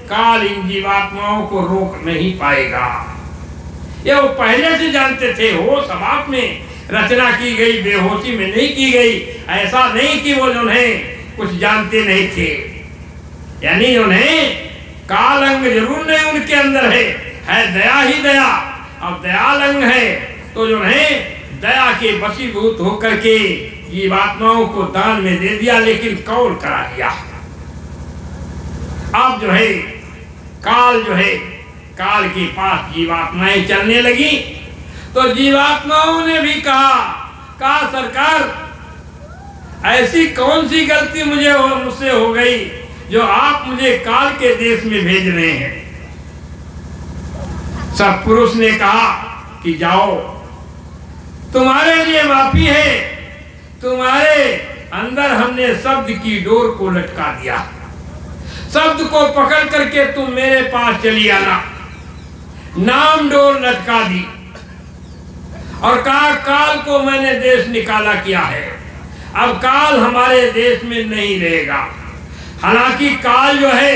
काल इन जीवात्माओं को रोक नहीं पाएगा। ये वो पहले से जानते थे। होश समाप्त में रचना की गई, बेहोशी में नहीं की गई। ऐसा नहीं कि वो उन्हें कुछ जानते नहीं थे, यानी उन्हें काल अंग जरूर नहीं उनके अंदर है दया ही दया। अब दयाल अंग है तो जो है दया के वशीभूत होकर के जीवात्माओं को दान में दे दिया, लेकिन कौल करा दिया। अब जो है काल जो है काल के पास जीवात्माएं चलने लगी तो जीवात्माओं ने भी कहा सरकार ऐसी कौन सी गलती मुझसे हो गई जो आप मुझे काल के देश में भेज रहे हैं। सत्पुरुष ने कहा कि जाओ, तुम्हारे लिए माफी है, तुम्हारे अंदर हमने शब्द की डोर को लटका दिया, शब्द को पकड़ करके तुम मेरे पास चली आना। नाम डोर लटका दी और कहा काल को मैंने देश निकाला किया है, अब काल हमारे देश में नहीं रहेगा। हालांकि काल जो है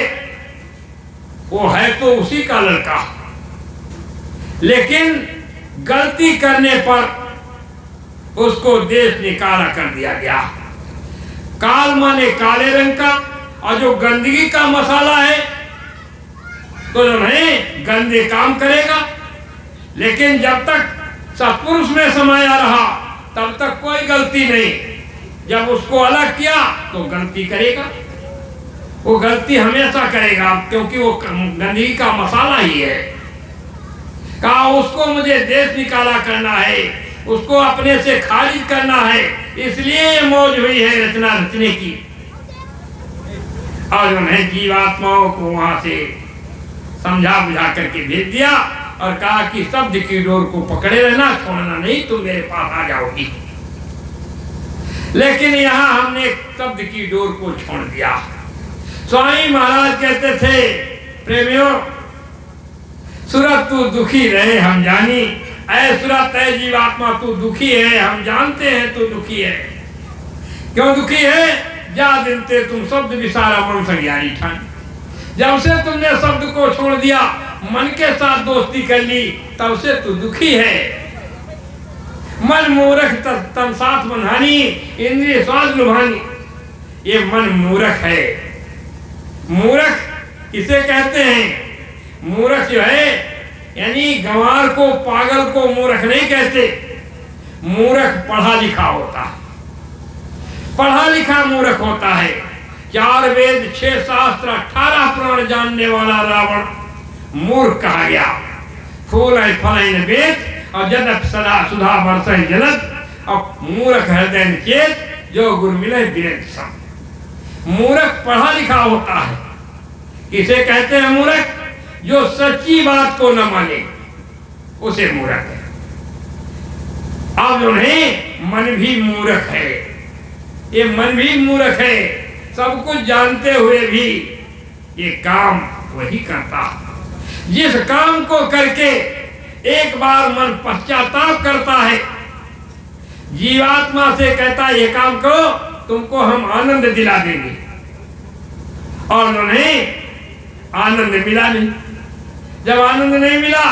वो है तो उसी का लड़का, लेकिन गलती करने पर उसको देश निकाला कर दिया गया। काल माने काले रंग का, और जो गंदगी का मसाला है तो जो है गंदे काम करेगा। लेकिन जब तक सत्पुरुष में समाया रहा तब तक कोई गलती नहीं, जब उसको अलग किया तो गलती करेगा, वो गलती हमेशा करेगा, क्योंकि वो गंदगी का मसाला ही है। कहा उसको मुझे देश निकाला करना है, उसको अपने से खारिज करना है, इसलिए मौज हुई है रचना रचने की। और उन्हें जीवात्माओं को वहां से समझा बुझा करके भेज दिया और कहा कि शब्द की डोर को पकड़े रहना, छोड़ना नहीं, तुम मेरे पास आ जाओगी। लेकिन यहाँ हमने शब्द की डोर को छोड़ दिया। स्वामी महाराज कहते थे, प्रेमियों सुरत तू दुखी रहे हम जानी, ऐ सुरत है जीवात्मा तू दुखी है, हम जानते हैं तू दुखी है। क्यों दुखी है? जा दिन ते तुम शब्द विसारा मन संज्ञानी ठान। जब से तुमने शब्द को छोड़ दिया, मन के साथ दोस्ती कर ली, तब से तू दुखी है। मन मूर्ख तन साथ मनहानी, इंद्रिय स्वाद लुभानी। ये मन मूर्ख है। मूर्ख इसे कहते हैं। मूर्ख जो है यानी गंवार को, पागल को मूर्ख नहीं कहते। मूर्ख पढ़ा लिखा होता है, पढ़ा लिखा मूर्ख होता है। 4 वेद 6 शास्त्र 18 पुराण जानने वाला रावण मूर्ख कहा गया। फूल है फल वेद और जदप सदा सुधा बरस जलद, और मूर्ख हृदय चेत जो गुरु मिले वीरेंद्र सम। मूर्ख पढ़ा लिखा होता है। किसे कहते हैं मूर्ख? जो सच्ची बात को न माने, उसे मूर्ख है। अब उन्हें मन भी मूर्ख है। ये मन भी मूर्ख है, सब कुछ जानते हुए भी ये काम वही करता। जिस काम को करके एक बार मन पश्चाताप करता है, जीवात्मा से कहता है ये काम करो, तुमको हम आनंद दिला देंगे, और उन्हें आनंद मिला नहीं। जब आनंद नहीं मिला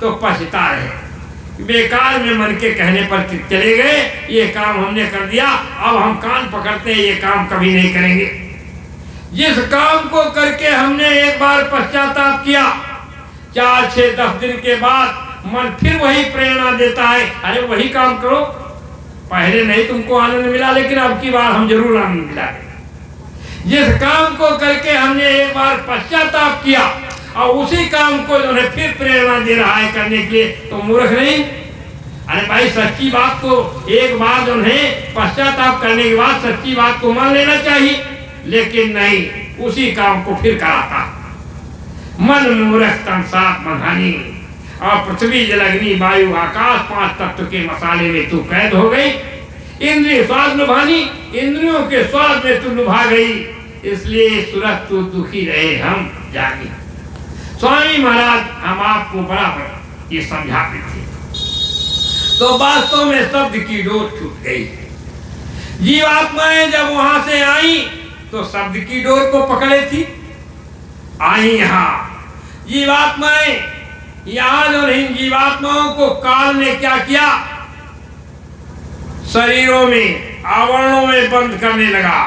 तो पछता रहे, बेकार में मन के कहने पर चले गए, ये काम हमने कर दिया, अब हम कान पकड़ते हैं, ये काम कभी नहीं करेंगे। जिस काम को करके हमने एक बार पश्चाताप किया, 4, 6, 10 दिन के बाद मन फिर वही प्रेरणा देता है, अरे वही काम करो, पहले नहीं तुमको आनंद मिला, लेकिन अब की बार हम जरूर आनंद मिला। जिस काम को करके हमने एक बार पश्चाताप किया और उसी काम को जो है फिर प्रेरणा दे रहा है करने के लिए, तो मूर्ख नहीं? अरे भाई सच्ची बात को एक बार जो है पश्चाताप करने के बाद सच्ची बात को मान लेना चाहिए, लेकिन नहीं, उसी काम को फिर कराता। मन मूर्ख तन साथ मनहानी, और पृथ्वी जल अग्नि वायु आकाश 5 तत्व के मसाले में तू कैद हो गई। इंद्रिय स्वाद लुभानी, इंद्रियों के स्वाद में तू लुभा गई, इसलिए सुरत तू दुखी रहे हम जानी। स्वामी महाराज हम आपको बराबर ये समझाते थे, तो वास्तव में शब्द की डोर छूट गई। जीवात्माएं जब वहां से आई तो शब्द की डोर को पकड़े थी, आई यहाँ जीवात्माएं, यहाँ जो इन जीवात्माओं को काल ने क्या किया, शरीरों में आवरणों में बंद करने लगा।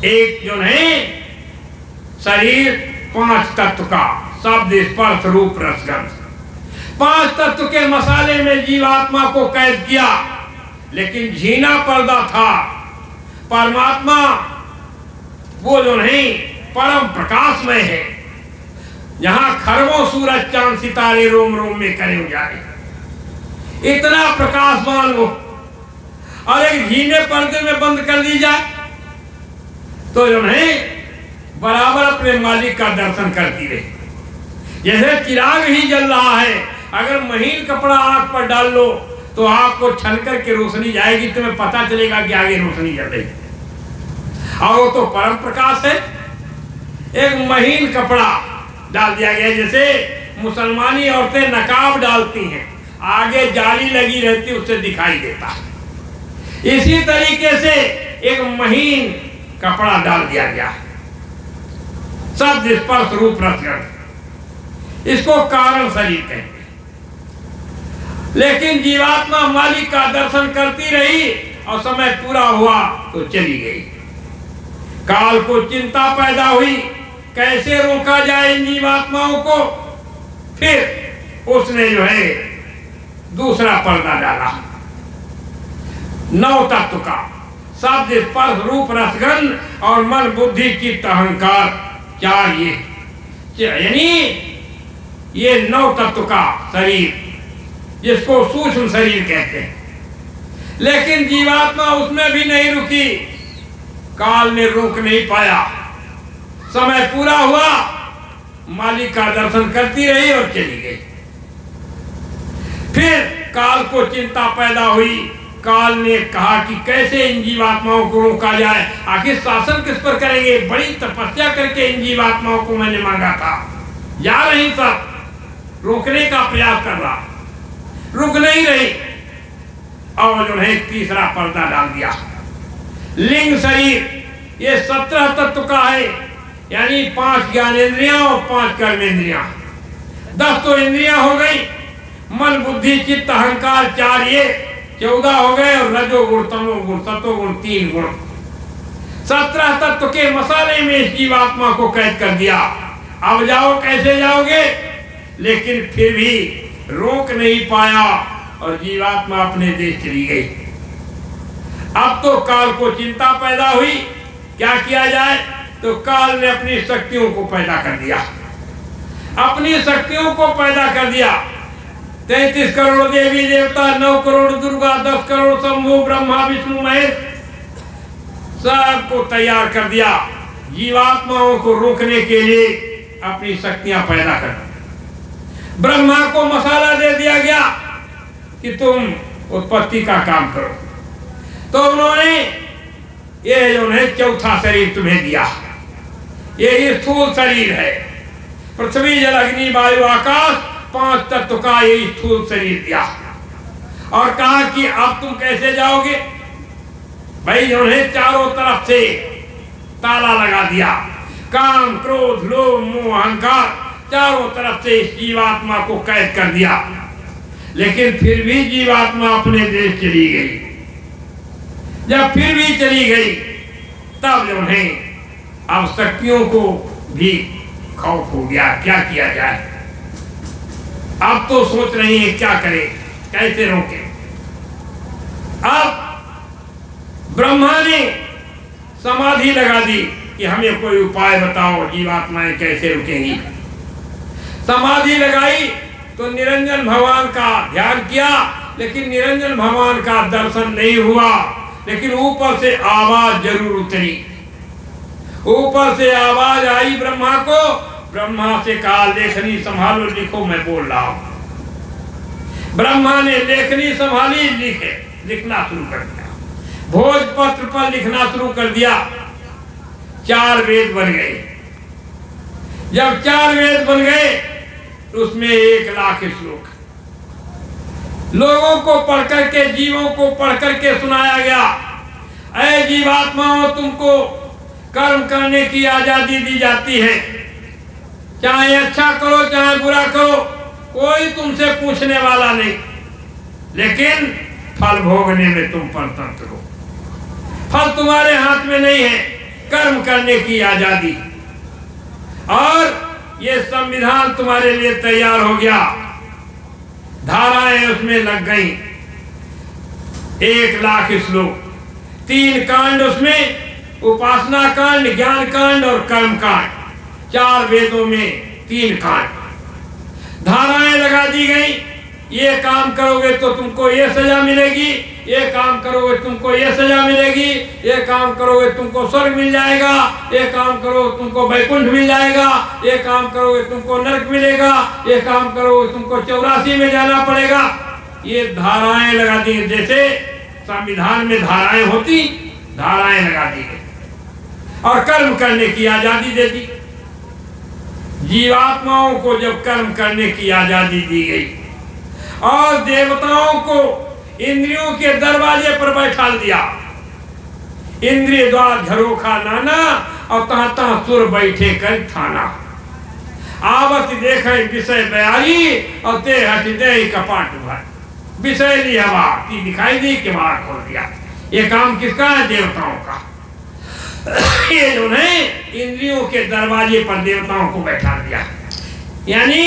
एक जो है शरीर 5 तत्व का, शब्द स्पर्श रूप रसगंध, 5 तत्व के मसाले में जीवात्मा को कैद किया, लेकिन झीना पर्दा था। परमात्मा वो जो नहीं परम प्रकाशमय है, जहां खरबों सूरज चांद सितारे रोम रोम में करे उजाले, इतना प्रकाशमान वो, और एक धीमे पर्दे में बंद कर दी जाए तो जो है बराबर अपने मालिक का दर्शन करती रहे। जैसे चिराग ही जल रहा है, अगर महीन कपड़ा आंख पर डाल लो तो आपको छन करके रोशनी जाएगी, तुम्हें पता चलेगा कि आगे रोशनी जल रही, और वो तो परम प्रकाश है। एक महीन कपड़ा डाल दिया गया, जैसे मुसलमानी औरतें नकाब डालती हैं, आगे जाली लगी रहती, उससे दिखाई देता। इसी तरीके से एक महीन कपड़ा डाल दिया गया, शब्द स्पर्श रूप रसगंध, इसको कारण शरीर कहते हैं। लेकिन जीवात्मा मालिक का दर्शन करती रही और समय पूरा हुआ तो चली गई। काल को चिंता पैदा हुई, कैसे रोका जाए इन जीवात्माओं को। फिर उसने जो है दूसरा पर्दा डाला, नौ तत्व का, शब्द स्पर्श रूप रसगंध और मन बुद्धि चित्त अहंकार, चार यानी ये नौ तत्व का शरीर, जिसको सूक्ष्म शरीर कहते हैं। लेकिन जीवात्मा उसमें भी नहीं रुकी, काल ने रोक नहीं पाया। समय पूरा हुआ, मालिक का दर्शन करती रही और चली गई। फिर काल को चिंता पैदा हुई, काल ने कहा कि कैसे इन जीवात्माओं को रोका जाए, आखिर शासन किस पर करेंगे। बड़ी तपस्या करके इन जीवात्माओं को मैंने मांगा था, जा रही सब, रोकने का प्रयास कर रहा, रुक नहीं रही। और जो है तीसरा पर्दा डाल दिया, लिंग शरीर, ये 17 तत्व का है, यानी 5 ज्ञानेंद्रियां और 5 कर्मेंद्रियां, 10 तो इंद्रियां हो गई, मन बुद्धि चित्त अहंकार 4, ये 14 हो गए, और रजोगुण तमोगुण सतोगुण 3 गुण, 17 तत्व के मसाले में इस जीवात्मा को कैद कर दिया। अब जाओ, कैसे जाओगे। लेकिन फिर भी रोक नहीं पाया और जीवात्मा अपने देश चली गई। अब तो काल को चिंता पैदा हुई, क्या किया जाए। तो काल ने अपनी शक्तियों को पैदा कर दिया, अपनी शक्तियों को पैदा कर दिया। 33 करोड़ देवी देवता, 9 करोड़ दुर्गा, 10 करोड़ शंभु ब्रह्मा विष्णु महेश, सबको तैयार कर दिया जीवात्माओं को रोकने के लिए, अपनी शक्तियां पैदा कर। ब्रह्मा को मसाला दे दिया गया कि तुम उत्पत्ति का काम करो, तो उन्होंने ये जो है चौथा शरीर तुम्हें दिया। ये स्थूल शरीर है, पृथ्वी जल अग्नि वायु आकाश 5 तत्व का ये स्थूल शरीर दिया, और कहा कि अब तुम कैसे जाओगे। भाई जो है चारों तरफ से ताला लगा दिया, काम क्रोध लोभ मोह अहंकार चारों तरफ से इस जीवात्मा को कैद कर दिया। लेकिन फिर भी जीवात्मा अपने देश चली गई। जब फिर भी चली गई, तब जो है अब शक्तियों को भी खौफ हो गया, क्या किया जाए। अब तो सोच रही है क्या करें, कैसे रोके। अब ब्रह्मा ने समाधि लगा दी कि हमें कोई उपाय बताओ, जीवात्माएं कैसे रुकेंगी। समाधि लगाई तो निरंजन भगवान का ध्यान किया, लेकिन निरंजन भगवान का दर्शन नहीं हुआ। लेकिन ऊपर से आवाज जरूर उतरी, ऊपर से आवाज आई ब्रह्मा को। ब्रह्मा से कहा लेखनी संभालो, लिखो, मैं बोल रहा हूं। ब्रह्मा ने लेखनी संभाली, लिखना शुरू कर दिया, भोजपत्र पर लिखना शुरू कर दिया। 4 वेद बन गए। जब 4 वेद बन गए, उसमें 1 लाख श्लोक लोगों को पढ़ करके, जीवों को पढ़ करके सुनाया गया। ऐ जीवात्माओं, तुमको कर्म करने की आजादी दी जाती है, चाहे अच्छा करो चाहे बुरा करो, कोई तुमसे पूछने वाला नहीं। लेकिन फल भोगने में तुम परतंत्र हो, फल तुम्हारे हाथ में नहीं है, कर्म करने की आजादी। और ये संविधान तुम्हारे लिए तैयार हो गया, धाराएं उसमें लग गई। 1 लाख श्लोक, 3 कांड उसमें, उपासना कांड, ज्ञान कांड और कर्म कांड। 4 वेदों में 3 कांड, धाराएं लगा दी गई। ये काम करोगे तो तुमको ये सजा मिलेगी, ये काम करोगे तुमको ये सजा मिलेगी, ये काम करोगे तुमको स्वर्ग मिल जाएगा, ये काम करो तुमको वैकुंठ मिल जाएगा, ये काम करोगे तुमको नरक मिलेगा, ये काम करोगे तुमको 84 में जाना पड़ेगा। ये धाराएं लगा दी, जैसे संविधान में धाराएं होती, धाराएं लगा दी गई और कर्म करने की आजादी दे दी। जीवात्माओं को जब कर्म करने की आजादी दी गई और देवताओं को इंद्रियों के दरवाजे पर बैठा दिया, इंद्रिय द्वार झरोखा नाना और तहाँ तहाँ सुर बैठे कर थाना, आवत देखे विषय बयारी और ते हट दे कपाट भर, विषयली हवा की दिखाई दी के बाहर खोल दिया। ये काम किसका है? देवताओं का। ये जो है इंद्रियों के दरवाजे पर देवताओं को बैठा दिया, यानी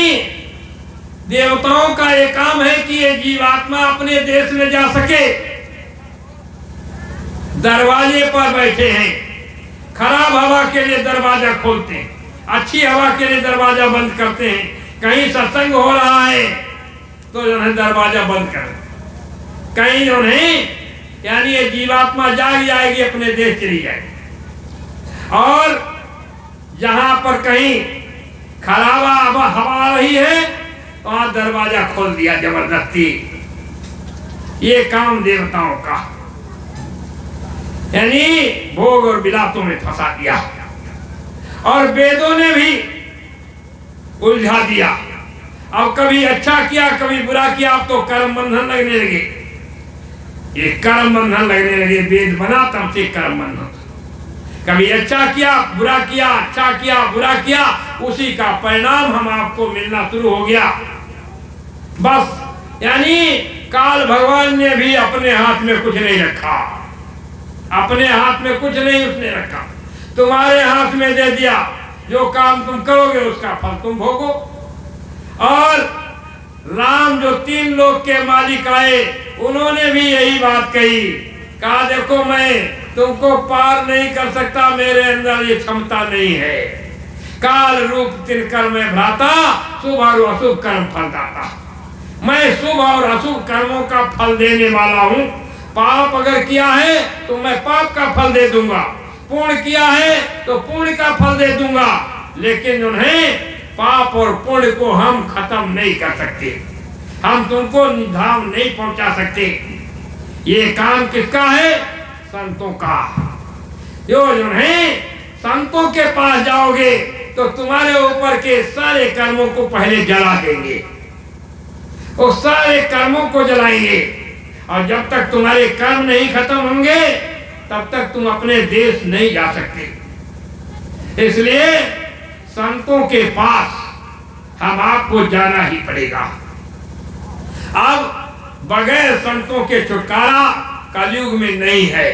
देवताओं का ये काम है कि ये जीवात्मा अपने देश में जा सके। दरवाजे पर बैठे हैं, खराब हवा के लिए दरवाजा खोलते हैं, अच्छी हवा के लिए दरवाजा बंद करते हैं। कहीं सत्संग हो रहा है तो जो है दरवाजा बंद कर, कहीं जो है यानी ये जीवात्मा जाग जाएगी, अपने देश चली जाएगी। और जहां पर कहीं खराब हवा आ रही है वहां दरवाजा खोल दिया जबरदस्ती। ये काम देवताओं का, यानी भोग और विलासों में फंसा दिया। और वेदों ने भी उलझा दिया। अब कभी अच्छा किया कभी बुरा किया, अब तो कर्म बंधन लगने लगे। ये कर्म बंधन लगने लगे, वेद बना तब से कर्म बंधन। कभी अच्छा किया बुरा किया, अच्छा किया बुरा किया, उसी का परिणाम हम आपको मिलना शुरू हो गया। बस यानी काल भगवान ने भी अपने हाथ में कुछ नहीं रखा, अपने हाथ में कुछ नहीं उसने रखा, तुम्हारे हाथ में दे दिया। जो काम तुम करोगे उसका फल तुम भोगो। और राम जो 3 लोक के मालिक आए उन्होंने भी यही बात कही, कहा देखो मैं तुमको पार नहीं कर सकता, मेरे अंदर ये क्षमता नहीं है। काल रूप तिनकर में भ्राता, शुभ और अशुभ कर्म फलदाता। मैं शुभ और अशुभ कर्मों का फल देने वाला हूँ। पाप अगर किया है तो मैं पाप का फल दे दूंगा, पुण्य किया है तो पुण्य का फल दे दूंगा। लेकिन उन्हें पाप और पुण्य को हम खत्म नहीं कर सकते, हम तुमको धाम नहीं पहुंचा सकते। ये काम किसका है? संतों का। जो है संतों के पास जाओगे तो तुम्हारे ऊपर के सारे कर्मों को पहले जला देंगे, वो सारे कर्मों को जलाएंगे। और जब तक तुम्हारे कर्म नहीं खत्म होंगे तब तक तुम अपने देश नहीं जा सकते। इसलिए संतों के पास हम आपको जाना ही पड़ेगा। अब बगैर संतों के छुटकारा कलयुग में नहीं है।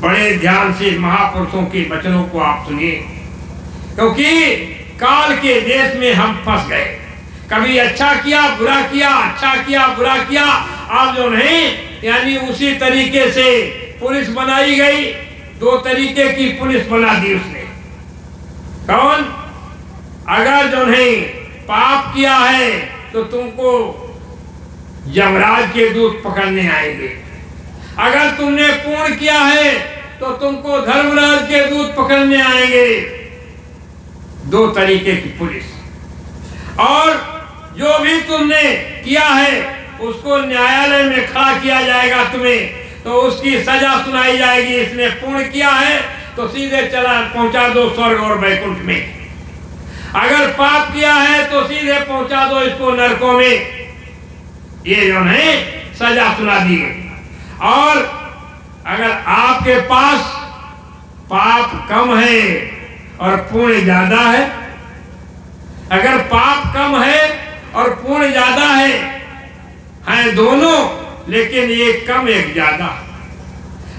बड़े ध्यान से महापुरुषों के वचनों को आप सुनिए, क्योंकि काल के देश में हम फंस गए। कभी अच्छा किया बुरा किया, अच्छा किया बुरा किया। अब जो नहीं यानी उसी तरीके से पुलिस बनाई गई, 2 तरीके की पुलिस बना दी उसने। कौन? अगर जो नहीं पाप किया है तो तुमको यमराज के दूत पकड़ने आएंगे, अगर तुमने पुण्य किया है तो तुमको धर्मराज के दूत पकड़ने आएंगे। 2 तरीके की पुलिस। और जो भी तुमने किया है उसको न्यायालय में खड़ा किया जाएगा तुम्हें, तो उसकी सजा सुनाई जाएगी। इसने पुण्य किया है तो सीधे चला पहुंचा दो स्वर्ग और वैकुंठ में, अगर पाप किया है तो सीधे पहुंचा दो इसको नरकों में। ये जो है सजा सुना दी गई। और अगर आपके पास पाप कम है और पुण्य ज्यादा है, अगर पाप कम है और पुण्य ज्यादा है दोनों, लेकिन एक कम एक ज्यादा।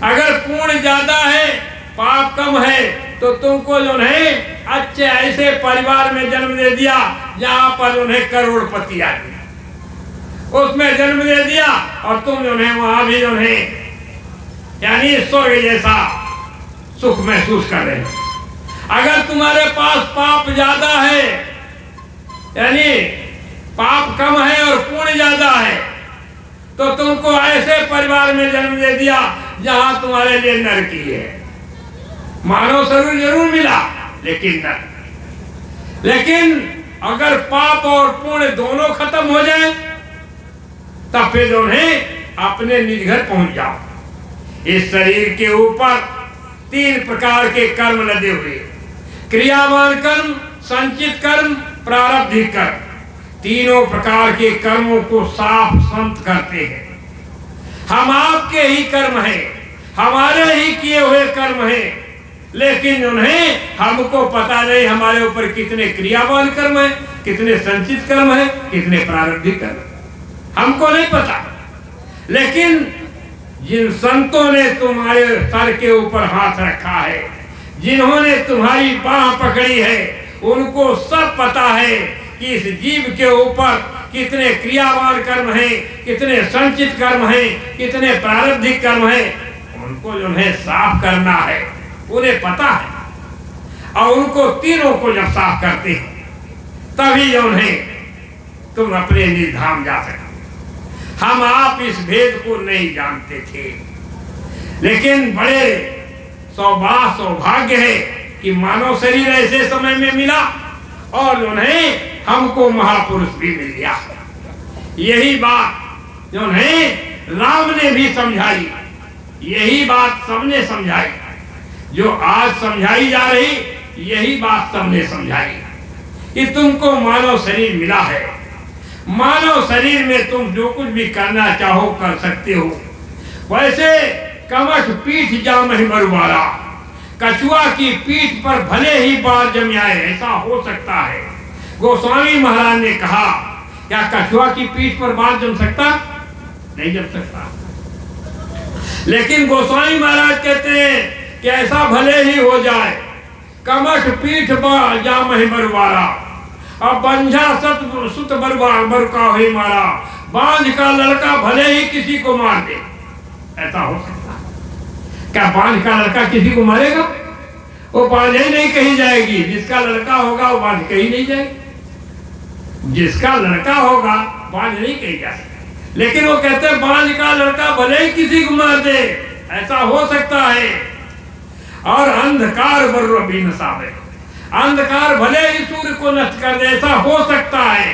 अगर पुण्य ज्यादा है पाप कम है तो तुमको जो है अच्छे ऐसे परिवार में जन्म दे दिया जहां पर उन्हें करोड़पति आदमी, उसमें जन्म दे दिया और तुम जो है वहां भी जो है यानी स्वर्ग जैसा सुख महसूस कर रहे हो। अगर तुम्हारे पास पाप ज्यादा है, यानी पाप कम है और पुण्य ज्यादा है, तो तुमको ऐसे परिवार में जन्म दे दिया जहां तुम्हारे लिए नरकी है। मानव शरीर जरूर मिला लेकिन नरक। लेकिन अगर पाप और पुण्य दोनों खत्म हो जाए तब फिर उन्हें अपने निज घर पहुंच जाओ। इस शरीर के ऊपर 3 प्रकार के कर्म लदे हुए, क्रियावान कर्म, संचित कर्म, प्रारब्धिक कर्म। तीनों प्रकार के कर्मों को साफ संत करते हैं। हम आपके ही कर्म हैं, हमारे ही किए हुए कर्म हैं, लेकिन उन्हें हमको पता नहीं हमारे ऊपर कितने क्रियावान कर्म है, कितने संचित कर्म है, कितने प्रारब्धिक कर्म, हमको नहीं पता। लेकिन जिन संतों ने तुम्हारे सर के ऊपर हाथ रखा है, जिन्होंने तुम्हारी बाह पकड़ी है, उनको सब पता है कि इस जीव के ऊपर कितने क्रियावान कर्म हैं, कितने संचित कर्म हैं, कितने प्रारब्धिक कर्म हैं। उनको जो है साफ करना है, उन्हें पता है। और उनको तीनों को जब साफ करते हैं तभी जो है तुम अपने निर्धाम जा सकते। हम आप इस भेद को नहीं जानते थे, लेकिन बड़े सौभाग्य है कि मानव शरीर ऐसे समय में मिला और उन्हें हमको महापुरुष भी मिल गया। यही बात जो है राम ने भी समझाई, यही बात सबने समझाई। जो आज समझाई जा रही, यही बात सबने समझाई कि तुमको मानव शरीर मिला है। मानव शरीर में तुम जो कुछ भी करना चाहो कर सकते हो। वैसे कमठ पीठ जामहि मरुबारा, कछुआ की पीठ पर भले ही बाल जम आए, ऐसा हो सकता है। गोस्वामी महाराज ने कहा, क्या कछुआ की पीठ पर बाल जम सकता? नहीं जम सकता। लेकिन गोस्वामी महाराज कहते हैं कि ऐसा भले ही हो जाए, कमठ पीठ बाल जामहि मरुबारा, अब बंझा सुत बर का ही मारा, बांझ का लड़का भले ही किसी को मार दे, ऐसा हो सकता है। क्या बांझ का लड़का किसी को मारेगा? वो बांझ ही नहीं कही जाएगी। जिसका लड़का होगा वो बांझ कही नहीं जाएगी। जिसका लड़का होगा बांझ नहीं कही जा सकती। लेकिन वो कहते हैं बांझ का लड़का भले ही किसी को मार दे, ऐसा हो सकता है। और अंधकार बर्र भी नसाबे, अंधकार भले ही सूर्य को नष्ट कर दे, ऐसा हो सकता है।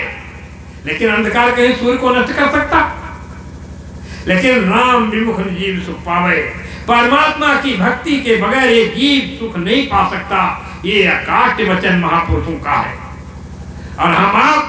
लेकिन अंधकार कहीं सूर्य को नष्ट कर सकता? लेकिन राम विमुख जीव सुख पावे, परमात्मा की भक्ति के बगैर ये जीव सुख नहीं पा सकता। ये अकाट्य वचन महापुरुषों का है। और हम आप